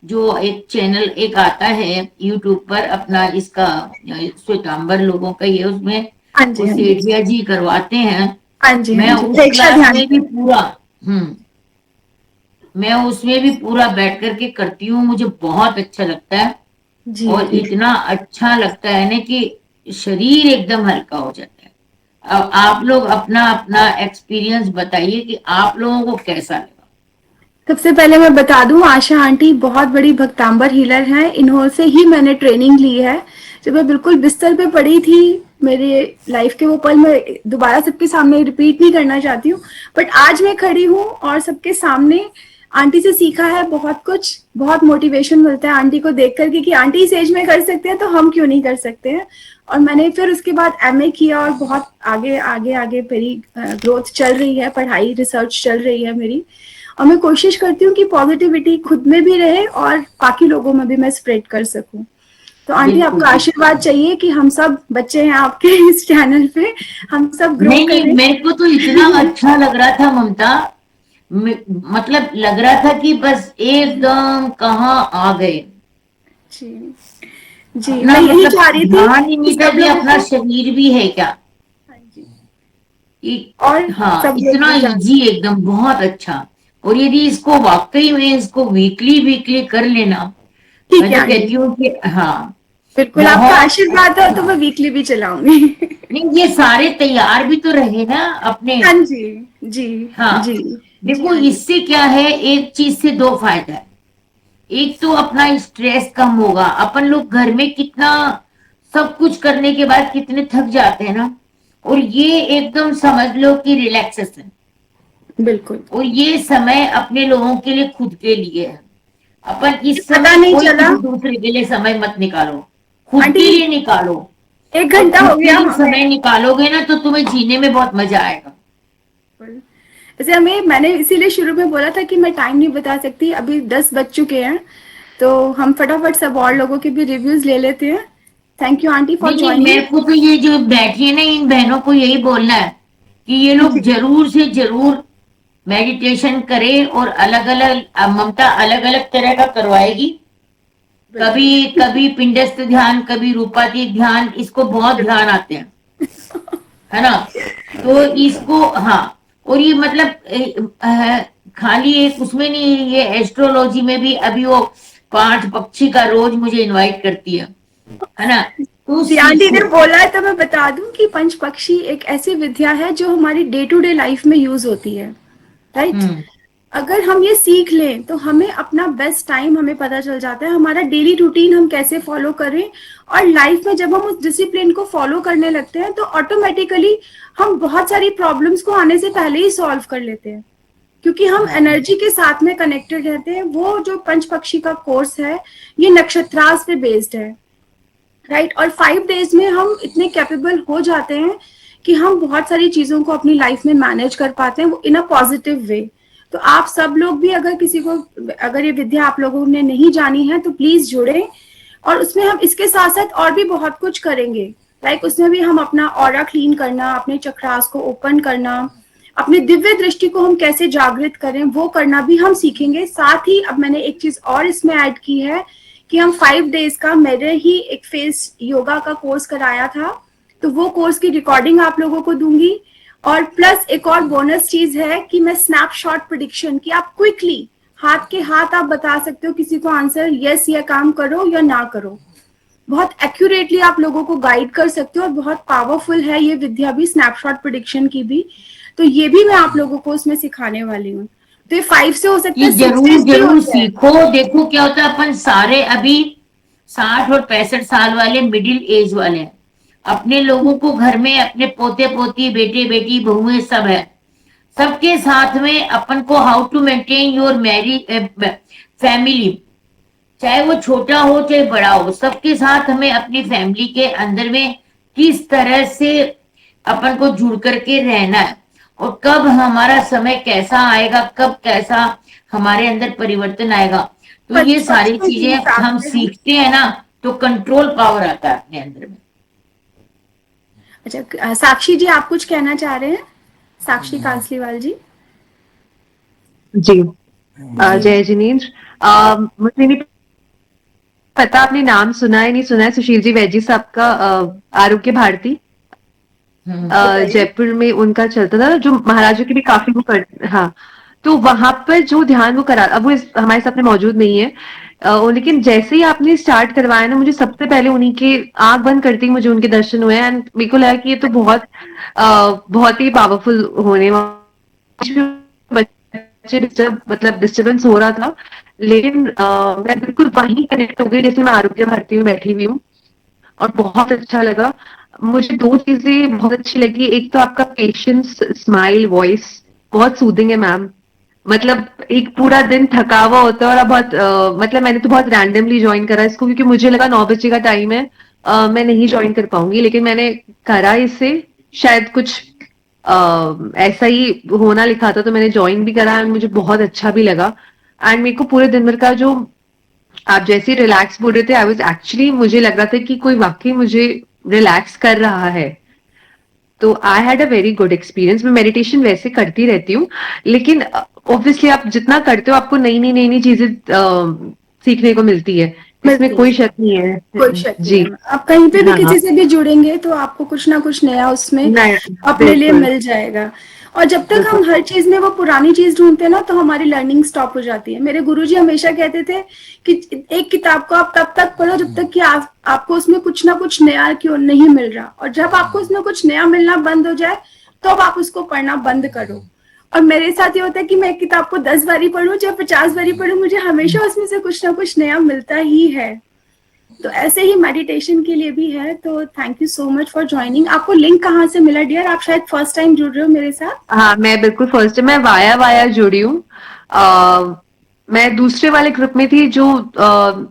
जो एक चैनल एक आता है यूट्यूब पर अपना, इसका श्वेतांबर लोगों का ये, उसमें सेठिया जी करवाते हैं। मैं उस क्लास में भी पूरा मैं उसमें भी पूरा बैठ करके करती हूँ, मुझे बहुत अच्छा लगता है और इतना अच्छा लगता है ना कि शरीर एकदम हल्का हो जाता है। अब आप लोग अपना अपना एक्सपीरियंस बताइए कि आप लोगों को कैसा लगा। सबसे पहले मैं बता दूं, आशा आंटी बहुत बड़ी भक्तांबर हीलर हैं, इन्हों से ही मैंने ट्रेनिंग ली है। जब मैं बिल्कुल बिस्तर पे पड़ी थी, मेरे लाइफ के वो पल मैं दोबारा सबके सामने रिपीट नहीं करना चाहती हूँ, बट आज मैं खड़ी हूँ और सबके सामने आंटी से सीखा है बहुत कुछ, बहुत मोटिवेशन मिलता है आंटी को देख करके कि आंटी इस एज में कर सकते हैं तो हम क्यों नहीं कर सकते हैं। और मैंने फिर उसके बाद एमए किया और बहुत आगे आगे आगे मेरी ग्रोथ चल रही है, पढ़ाई रिसर्च चल रही है मेरी, और मैं कोशिश करती हूँ कि पॉजिटिविटी खुद में भी रहे और बाकी लोगों में भी मैं स्प्रेड कर सकूं। तो आंटी आपका आशीर्वाद चाहिए कि हम सब बच्चे हैं आपके इस चैनल पे, हम सब ग्रो करें। नहीं, मेरे को तो इतना अच्छा लग रहा था ममता, मतलब लग रहा था कि बस एकदम कहाँ आ गए। जी मैं यही चाह रही थी ही नहीं था कि अपना शरीर भी है क्या। और हाँ, इतना इजी, एकदम बहुत अच्छा। और यदि इसको वाकई में इसको वीकली वीकली कर लेना, मैं तो कहती हूँ कि हाँ बिल्कुल, आपका आशीर्वाद हो तो मैं वीकली भी चलाऊंगी। नहीं, ये सारे तैयार भी तो रहे ना अपने। हाँ जी जी हाँ जी। देखो इससे क्या है, एक चीज से दो फायदा है। एक तो अपना स्ट्रेस कम होगा, अपन लोग घर में कितना सब कुछ करने के बाद कितने थक जाते हैं ना, और ये एकदम समझ लो कि रिलैक्सेशन। बिल्कुल। और ये समय अपने लोगों के लिए, खुद के लिए है। अपन इस समय कोई किसी दूसरे के लिए समय मत निकालो, खुद के लिए निकालो। 1 घंटा हो गया समय निकालोगे ना तो तुम्हें जीने में बहुत मजा आएगा। जैसे मैंने इसीलिए शुरू में बोला था कि मैं टाइम नहीं बता सकती, अभी 10 बज चुके हैं तो हम फटाफट सब और लोगों के भी रिव्यूज ले लेते हैं। Thank you aunty for joining. मेरे को तो ये जो बैठी है ना, इन बहनों को यही बोलना है कि ये लोग जरूर से जरूर मेडिटेशन करें, और अलग अलग, ममता अलग अलग तरह का करवाएगी, कभी कभी पिंडस्थ ध्यान, कभी रूपातीत ध्यान, इसको बहुत ध्यान आते हैं, है ना। तो इसको हाँ, और ये मतलब खाली एक उसमें नहीं, ये एस्ट्रोलॉजी में भी अभी वो 5 पक्षी का रोज मुझे इनवाइट करती है ना। तो आंटी ने बोला है तो मैं बता दूं कि पंच पक्षी एक ऐसी विद्या है जो हमारी डे टू डे लाइफ में यूज होती है, राइट। अगर हम ये सीख लें तो हमें अपना बेस्ट टाइम हमें पता चल जाता है, हमारा डेली रूटीन हम कैसे फॉलो करें, और लाइफ में जब हम उस डिसिप्लिन को फॉलो करने लगते हैं तो ऑटोमेटिकली हम बहुत सारी प्रॉब्लम्स को आने से पहले ही सॉल्व कर लेते हैं, क्योंकि हम एनर्जी के साथ में कनेक्टेड रहते हैं। वो जो पंच पक्षी का कोर्स है ये नक्षत्रास पे बेस्ड है, राइट। और 5 डेज में हम इतने कैपेबल हो जाते हैं कि हम बहुत सारी चीजों को अपनी लाइफ में मैनेज कर पाते हैं इन अ पॉजिटिव वे। तो आप सब लोग भी अगर किसी को, अगर ये विद्या आप लोगों ने नहीं जानी है तो प्लीज जुड़े, और उसमें हम इसके साथ साथ और भी बहुत कुछ करेंगे, लाइक उसमें भी हम अपना ऑरा क्लीन करना, अपने चक्रास को ओपन करना, अपने दिव्य दृष्टि को हम कैसे जागृत करें वो करना भी हम सीखेंगे। साथ ही अब मैंने एक चीज और इसमें ऐड की है कि हम 5 डेज का मेरे ही एक फेस योगा का कोर्स कराया था, तो वो कोर्स की रिकॉर्डिंग आप लोगों को दूंगी। और प्लस एक और बोनस चीज है कि मैं स्नैपशॉट प्रेडिक्शन की आप क्विकली हाथ के हाथ आप बता सकते हो किसी को आंसर, यस ये काम करो या ना करो। बहुत एक्यूरेटली आप लोगों को गाइड कर सकते हो और बहुत पावरफुल है ये विद्या भी, स्नैपशॉट प्रेडिक्शन की भी। तो ये भी मैं आप लोगों को उसमें सिखाने वाली हूँ। तो ये 5 से हो सकता ये है 6 जरूर days भी जरूर हो जाए। सीखो। देखो क्या होता है, अपन सारे अभी 60 और 65 साल वाले मिडिल एज वाले हैं। अपने लोगों को घर में अपने पोते पोती, बेटे बेटी, बहुएं सब है। सबके साथ में अपन को how to maintain your family, चाहे वो छोटा हो चाहे बड़ा हो, सबके साथ हमें अपनी फैमिली के अंदर में किस तरह से अपन को जुड़ करके रहना है, और कब हमारा समय कैसा आएगा, कब कैसा हमारे अंदर परिवर्तन आएगा। तो ये सारी बचपन की चीजें हिसाब हम से हम- सीखते हैं ना, तो कंट्रोल पावर आता है अपने अंदर में। अच्छा साक्षी जी, आप कुछ कहना चाह रहे हैं? साक्षी कांसलीवाल जी। जी। जय जिनेन्द्र। मुझे नहीं पता आपने नाम सुना है नहीं सुना है, सुशील जी वैजी साहब का आरोग्य भारती जयपुर में उनका चलता था, जो महाराजों की भी काफी वो कर, हाँ। तो वहां पर जो ध्यान वो करा, अब वो हमारे साथ में मौजूद नहीं है, लेकिन जैसे ही आपने स्टार्ट करवाया ना, मुझे सबसे पहले उन्हीं के आंख बंद करते ही मुझे उनके दर्शन हुए, एंड मेरे को लगा कि ये तो बहुत ही पावरफुल होने वाला। बच्चे मतलब डिस्टर्बेंस हो रहा था, लेकिन मैं बिल्कुल वहीं कनेक्ट हो गई जैसे मैं आरोग्य भारती में बैठी हुई हूँ, और बहुत अच्छा लगा। मुझे 2 चीजें बहुत अच्छी लगी। एक तो आपका पेशेंस, स्माइल, वॉइस बहुत सूदिंग है मैम। मतलब एक पूरा दिन थका हुआ होता है और आप बहुत मतलब मैंने तो बहुत रैंडमली ज्वाइन करा इसको, क्योंकि मुझे लगा 9 बजे का टाइम है, मैं नहीं ज्वाइन कर पाऊंगी, लेकिन मैंने करा इसे। शायद कुछ ऐसा ही होना लिखा था, तो मैंने ज्वाइन भी करा, एंड मुझे बहुत अच्छा भी लगा। एंड मेरे को पूरे दिन भर का जो आप जैसे रिलैक्स बोल रहे थे, आई वाज एक्चुअली, मुझे लग रहा था कि कोई वाकई मुझे रिलैक्स कर रहा है। तो I had a very good experience. मैं मेडिटेशन वैसे करती रहती हूँ, लेकिन ऑब्वियसली आप जितना करते हो आपको नई नई चीजें सीखने को मिलती है, इसमें मिलती कोई है, शक नहीं है। कोई शक नहीं जी। है। आप कहीं पे भी हाँ किसी से भी जुड़ेंगे तो आपको कुछ ना कुछ नया उसमें नहीं, अपने लिए बिल्कुल मिल जाएगा। और जब तक बिल्कुल। हम हर चीज में वो पुरानी चीज ढूंढते हैं ना, तो हमारी लर्निंग स्टॉप हो जाती है। मेरे गुरुजी हमेशा कहते थे कि एक किताब को आप तब तक पढ़ो जब तक कि आपको उसमें कुछ ना कुछ नया क्यों नहीं मिल रहा, और जब आपको उसमें कुछ नया मिलना बंद हो जाए तो अब आप उसको पढ़ना बंद करो। और मेरे साथ ये होता है कि मैं एक किताब को 10 बारी पढ़ूं चाहे 50 बारी पढ़ूं, मुझे हमेशा उसमें से कुछ ना कुछ नया मिलता ही है। तो ऐसे ही मेडिटेशन के लिए भी है। तो thank you so much for joining. आपको लिंक कहाँ से मिला डियर? आप शायद फर्स्ट टाइम जुड़ रहे हो मेरे साथ। हाँ, मैं बिल्कुल फर्स्ट, मैं वाया वाया जुड़ी हूँ। मैं दूसरे वाले ग्रुप में थी जो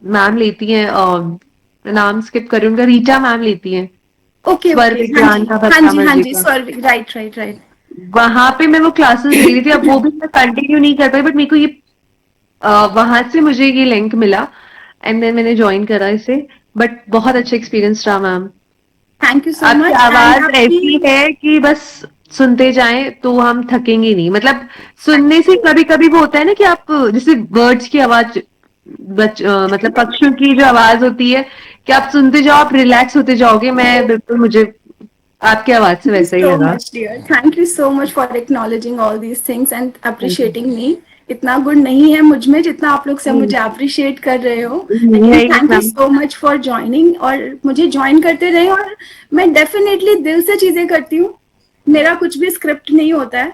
मैम लेती हैं, नाम स्किप कर रही हूँ उनका, रीटा मैम लेती हैं, ओके स्वर ओके, हाँ विज्ञान जी का, हाँ जी भत्तामर हाँ जी जी, का। Sorry, right right right. वहां पे मैं वो क्लासेस ले रही थी, अब वो भी मैं कंटिन्यू नहीं कर पाई, बट मेरे को ये वहां से मुझे ये लिंक मिला, एंड देन मैंने ज्वाइन करा इसे। बट बहुत अच्छा एक्सपीरियंस रहा मैम। थैंक यू सो आपकी मच। एंड आवाज आपकी ऐसी है कि बस सुनते जाएं तो हम थकेंगे नहीं। मतलब सुनने से कभी कभी वो होता है ना कि आप जैसे बर्ड्स की आवाज, मतलब पक्षियों की जो आवाज होती है, कि आप सुनते जाओ, आप रिलैक्स होते जाओगे। मैं बिल्कुल, मुझे आपकी आवाज से Thank you वैसा ही so लगा। much, dear. Thank you so much for acknowledging all these things and appreciating me. इतना गुण नहीं है मुझ में जितना आप लोग सब मुझे अप्रिशिएट कर रहे हो, लेकिन यही thank you ma'am. So much for joining. और मुझे ज्वाइन करते रहे, और मैं डेफिनेटली दिल से चीजें करती हूँ। मेरा कुछ भी स्क्रिप्ट नहीं होता है,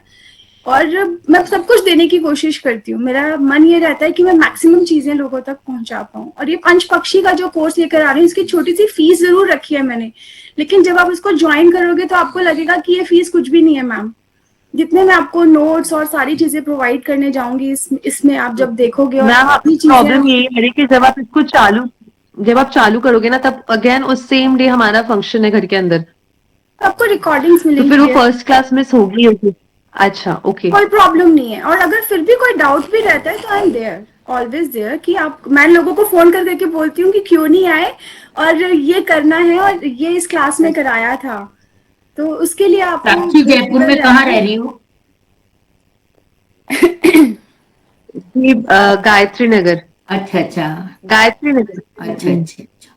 और मैं सब कुछ देने की कोशिश करती हूँ। मेरा मन ये रहता है कि मैं मैक्सिमम चीजें लोगों तक पहुंचा पाऊँ। और ये पंच पक्षी का जो कोर्स लेकर आ रही हूँ, इसकी छोटी सी फीस जरूर रखी है मैंने, लेकिन जब आप इसको ज्वाइन करोगे तो आपको लगेगा कि ये फीस कुछ भी नहीं है मैम। जितने मैं आपको नोट्स और सारी चीजें प्रोवाइड करने जाऊंगी इसमें आप जब देखोगे और मैम, अपनी चीजें प्रॉब्लम यही है कि जब आप चालू करोगे ना, तब अगेन उस सेम डे हमारा फंक्शन है घर के अंदर, आपको रिकॉर्डिंग्स तो मिलेंगी फिर वो dear। फर्स्ट क्लास मिस होगी। अच्छा, ओके। कोई प्रॉब्लम नहीं है। और अगर फिर भी कोई डाउट भी रहता है तो I am there, always there, कि आप, मैं लोगों को फोन कर करके बोलती हूँ कि क्यों नहीं आए, और ये करना है, और ये इस क्लास में कराया था, तो उसके लिए आपको साक्षी, जयपुर बेहतर में कहाँ रहता रह है। रही हो? जी, गायत्री नगर। अच्छा अच्छा गायत्री नगर। अच्छा जी अच्छा अच्छा।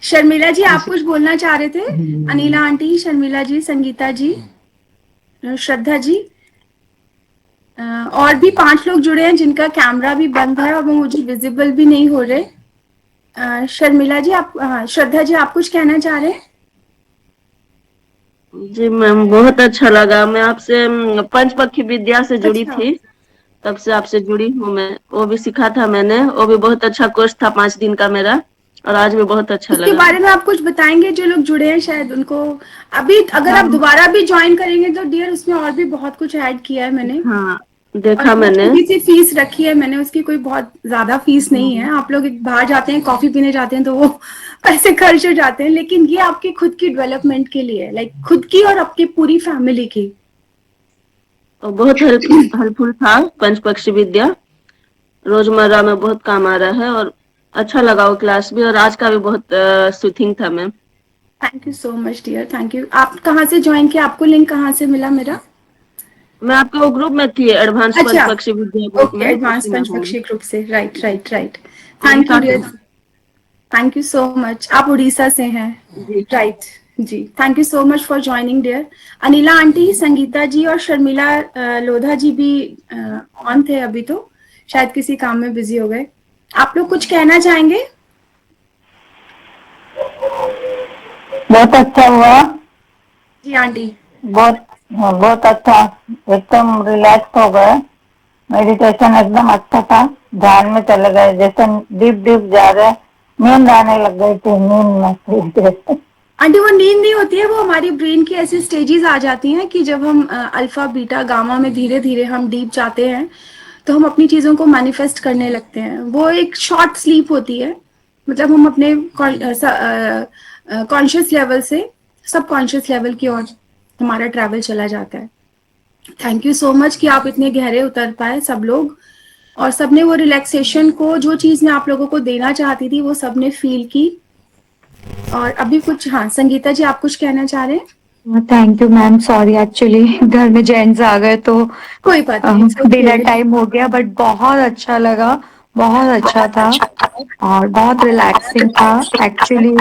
शर्मिला जी, आप जी। कुछ बोलना चाह रहे थे? अनिला आंटी, शर्मिला जी, संगीता जी, श्रद्धा जी, और भी 5 लोग जुड़े हैं जिनका कैमरा भी बंद है और वो मुझे विजिबल भी नहीं हो रहे। शर्मिला जी, आप, श्रद्धा जी, आप कुछ कहना चाह रहे हैं? जी मैम, बहुत अच्छा लगा। मैं आपसे पंचपक्षी विद्या से जुड़ी अच्छा, थी, तब से आपसे जुड़ी हूँ मैं। वो भी सीखा था मैंने, वो भी बहुत अच्छा कोर्स था 5 दिन का मेरा, और आज भी बहुत अच्छा उसके लगा। बारे में आप कुछ बताएंगे? जो लोग जुड़े हैं शायद उनको अभी, अगर आप हम दोबारा भी ज्वाइन करेंगे तो डियर उसमें और भी बहुत कुछ ऐड किया है मैंने, हाँ, और देखा बहुत मैंने। छोटी सी फीस रखी है मैंने, उसकी कोई बहुत ज्यादा फीस नहीं है। आप लोग बाहर जाते हैं, कॉफी पीने जाते हैं तो वो पैसे खर्च हो जाते हैं, लेकिन ये आपकी खुद की डेवलपमेंट के लिए है, लाइक खुद की और आपकी पूरी फैमिली की। और बहुत हेल्पफुल था पंचपक्षी विद्या, रोजमर्रा में बहुत काम आ रहा है, और अच्छा लगा वो क्लास भी, और आज का भी बहुत सूथिंग था ma'am. Thank you so much dear, thank you. आप कहाँ से ज्वाइन किया? आपको लिंक कहाँ से मिला मेरा? मैं आपके वो ग्रुप में थी, एडवांस अच्छा, पंचपक्षी विद्या ग्रुप ओके, में, एडवांस उसी में हूँ मैं। पंचपक्षी ग्रुप से, right right right. Thank you Orissa से डियर, हूँ। Thank you so much. आप उड़ीसा से हैं? जी। राइट, जी, thank you so much for joining dear. Anila aunty, Sangeeta ji और शर्मिला लोधा जी भी ऑन थे अभी, तो शायद किसी काम में बिजी हो गए। आप लोग कुछ कहना चाहेंगे? बहुत अच्छा हुआ। जी आंटी। बहुत बहुत अच्छा, एकदम रिलैक्स हो गए। मेडिटेशन एकदम अच्छा था। ध्यान में चले गए, जैसे डीप डीप जा रहे, नींद आने लग गई थी, नींद में। आंटी, वो नींद नहीं होती है, वो हमारी ब्रेन की ऐसी स्टेजेस आ जाती हैं कि जब हम अल्फा बीटा गामा में धीरे धीरे हम डीप जाते हैं तो हम अपनी चीजों को मैनिफेस्ट करने लगते हैं। वो एक शॉर्ट स्लीप होती है, मतलब हम अपने कॉन्शियस लेवल से सब कॉन्शियस लेवल की ओर हमारा ट्रैवल चला जाता है। थैंक यू सो मच कि आप इतने गहरे उतर पाए सब लोग, और सबने वो रिलैक्सेशन को, जो चीज मैं आप लोगों को देना चाहती थी, वो सबने फील की। और अभी कुछ, हाँ संगीता जी, आप कुछ कहना चाह रहे हैं? Thank you ma'am, sorry actually घर में जेंट्स आ गए तो कोई बात नहीं, it's डिनर okay। टाइम हो गया, बट बहुत अच्छा लगा, बहुत अच्छा था और बहुत रिलैक्सिंग था। एक्चुअली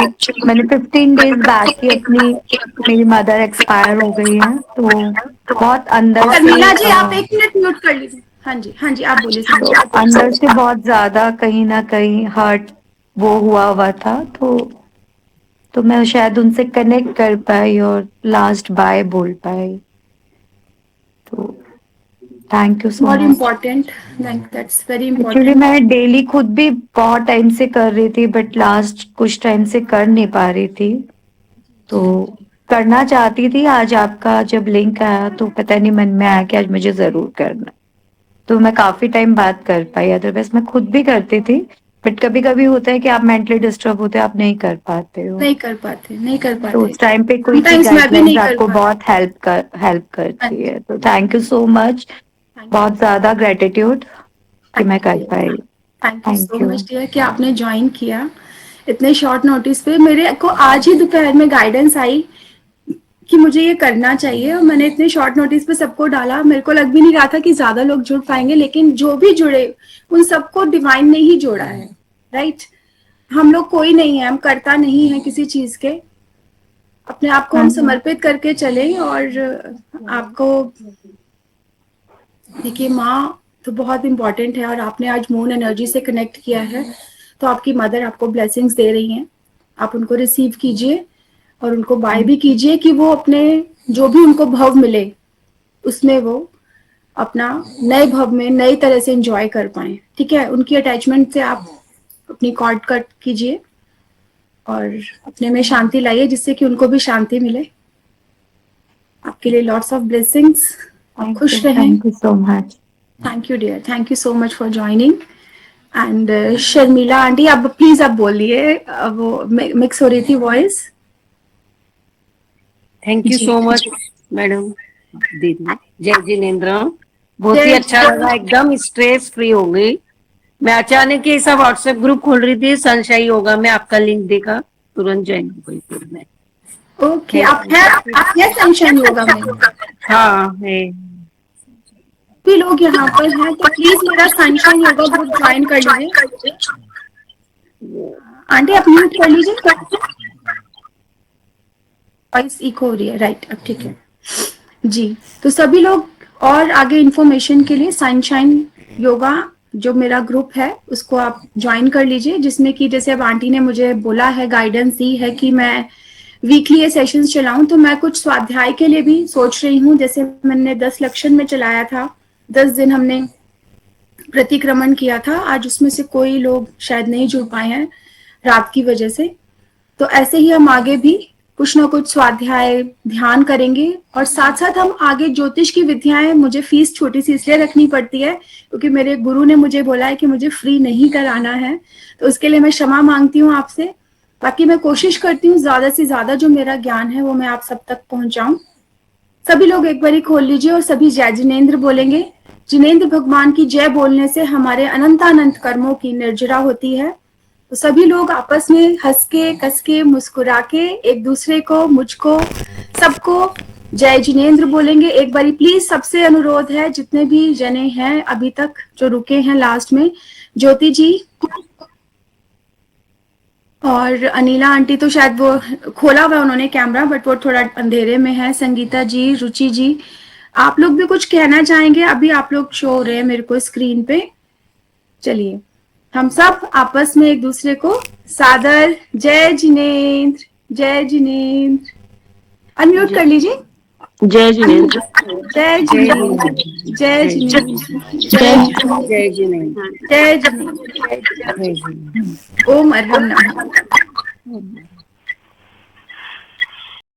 मैंने 15 डेज बैक ही अपनी, मेरी मदर एक्सपायर हो गई है, तो बहुत अंदर से शर्मिला जी, आप 1 मिनट म्यूट कर लीजिए। हाँ जी, हाँ जी, आप बोलिए तो शर्मिला। अंदर से बहुत ज्यादा कहीं ना कहीं हर्ट वो हुआ था, तो मैं शायद उनसे कनेक्ट कर पाई और लास्ट बाय बोल पाई, तो थैंक यू सो बहुत much. Important, that's very actually important. मैं डेली खुद भी बहुत टाइम से कर रही थी, बट लास्ट कुछ टाइम से कर नहीं पा रही थी, तो करना चाहती थी। आज आपका जब लिंक आया तो पता नहीं मन में आया कि आज मुझे जरूर करना है। तो मैं काफी टाइम बात कर पाई, अदरवाइज मैं खुद भी करती थी, बट कभी कभी होता है कि आप मेंटली डिस्टर्ब होते हो, आप नहीं कर पाते हो, नहीं कर पाते, नहीं कर तो पाते। उस टाइम पे कोई की समटाइम्स मैं भी गाइडलाइंस नहीं कर आपको पाती। बहुत हेल्प हाँ करती जी, है, तो thank you so much. Thank बहुत ज्यादा ग्रेटिट्यूड कि मैं कर यू, पाई। Thank you so thank you. Much dear कि आपने ज्वाइन किया इतने शॉर्ट नोटिस पे। मेरे को आज ही दोपहर में गाइडेंस आई कि मुझे ये करना चाहिए, और मैंने इतने शॉर्ट नोटिस पे सबको डाला। मेरे को लग भी नहीं रहा था कि ज्यादा लोग जुड़ पाएंगे, लेकिन जो भी जुड़े उन सबको डिवाइन ने ही जोड़ा है, राइट? हम लोग कोई नहीं है, हम करता नहीं है किसी चीज के, अपने आप को हम समर्पित करके चले। और आपको देखिए, माँ तो बहुत इंपॉर्टेंट है, और आपने आज मून एनर्जी से कनेक्ट किया है, तो आपकी मदर आपको ब्लेसिंग्स दे रही हैं। आप उनको रिसीव कीजिए और उनको बाय भी कीजिए कि वो अपने जो भी उनको भव मिले उसमें वो अपना नए भव में नई तरह से एंजॉय कर पाए। ठीक है, उनकी अटैचमेंट से आप अपनी कॉर्ड कट कीजिए और अपने में शांति लाइए, जिससे कि उनको भी शांति मिले। आपके लिए लॉट्स ऑफ ब्लेसिंग्स, आप खुश रहें। Thank you so much. Thank you dear, thank you so much for joining. And Sharmila aunty, आप प्लीज आप बोलिए, वो मिक्स हो रही थी वॉइस। थैंक यू जी, सो मच मैडम दीदी। जय जिनेन्द्र। बहुत ही जय अच्छा लगा, एकदम स्ट्रेस फ्री हो गई। मैं अचानक ही ऐसा व्हाट्सएप ग्रुप खोल रही थी, सनशाई योगा में आपका लिंक देखा, तुरंत ज्वाइन हो गई फिर मैं। ओके, आप हैं सनशाइन योगा में? हाँ है। भी लोग यहाँ पर हैं तो प्लीज मेरा सनशाइन योगा ग्रुप ज्वाइन कर लीजिए। आंटी आप म्यूट कर लीजिए, वॉइस इको हो रही है। राइट, अब ठीक है जी। तो सभी लोग और आगे इन्फॉर्मेशन के लिए सनशाइन योगा जो मेरा ग्रुप है उसको आप ज्वाइन कर लीजिए, जिसमें कि जैसे अब आंटी ने मुझे बोला है, गाइडेंस दी है कि मैं वीकली ये सेशंस चलाऊं, तो मैं कुछ स्वाध्याय के लिए भी सोच रही हूँ। जैसे मैंने 10 लक्षण में चलाया था, 10 दिन हमने प्रतिक्रमण किया था, आज उसमें से कोई लोग शायद नहीं जुड़ पाए हैं रात की वजह से। तो ऐसे ही हम आगे भी कुछ ना कुछ स्वाध्याय ध्यान करेंगे, और साथ साथ हम आगे ज्योतिष की विद्याएं, मुझे फीस छोटी सी इसलिए रखनी पड़ती है क्योंकि मेरे गुरु ने मुझे बोला है कि मुझे फ्री नहीं कराना है, तो उसके लिए मैं क्षमा मांगती हूँ आपसे। बाकी मैं कोशिश करती हूँ ज्यादा से ज्यादा जो मेरा ज्ञान है वो मैं आप सब तक पहुंचाऊं। सभी लोग एक बारी खोल लीजिए और सभी जय जिनेंद्र बोलेंगे। जिनेंद्र भगवान की जय बोलने से हमारे अनंतानंत कर्मों की निर्जरा होती है। तो सभी लोग आपस में हंस के, कस के, मुस्कुरा के एक दूसरे को, मुझको, सबको जय जिनेंद्र बोलेंगे। एक बारी प्लीज सबसे अनुरोध है, जितने भी जने हैं अभी तक जो रुके हैं लास्ट में, ज्योति जी और अनिला आंटी तो शायद वो खोला हुआ उन्होंने कैमरा, बट वो थोड़ा अंधेरे में है। संगीता जी, रुचि जी, आप लोग भी कुछ कहना चाहेंगे? अभी आप लोग शो हो रहे हैं मेरे को स्क्रीन पे। चलिए हम सब आपस में एक दूसरे को सादर जय जिनेंद्र, जय जिनेंद्र। अनम्यूट कर लीजिए। जय जिनेंद्र। जय जिनेंद्र, जय जिनेंद्र, जय जिनेंद्र, जय जिनेंद्र, जय जिनेंद्र, जय जिनेंद्र। ओम अरहम नमः।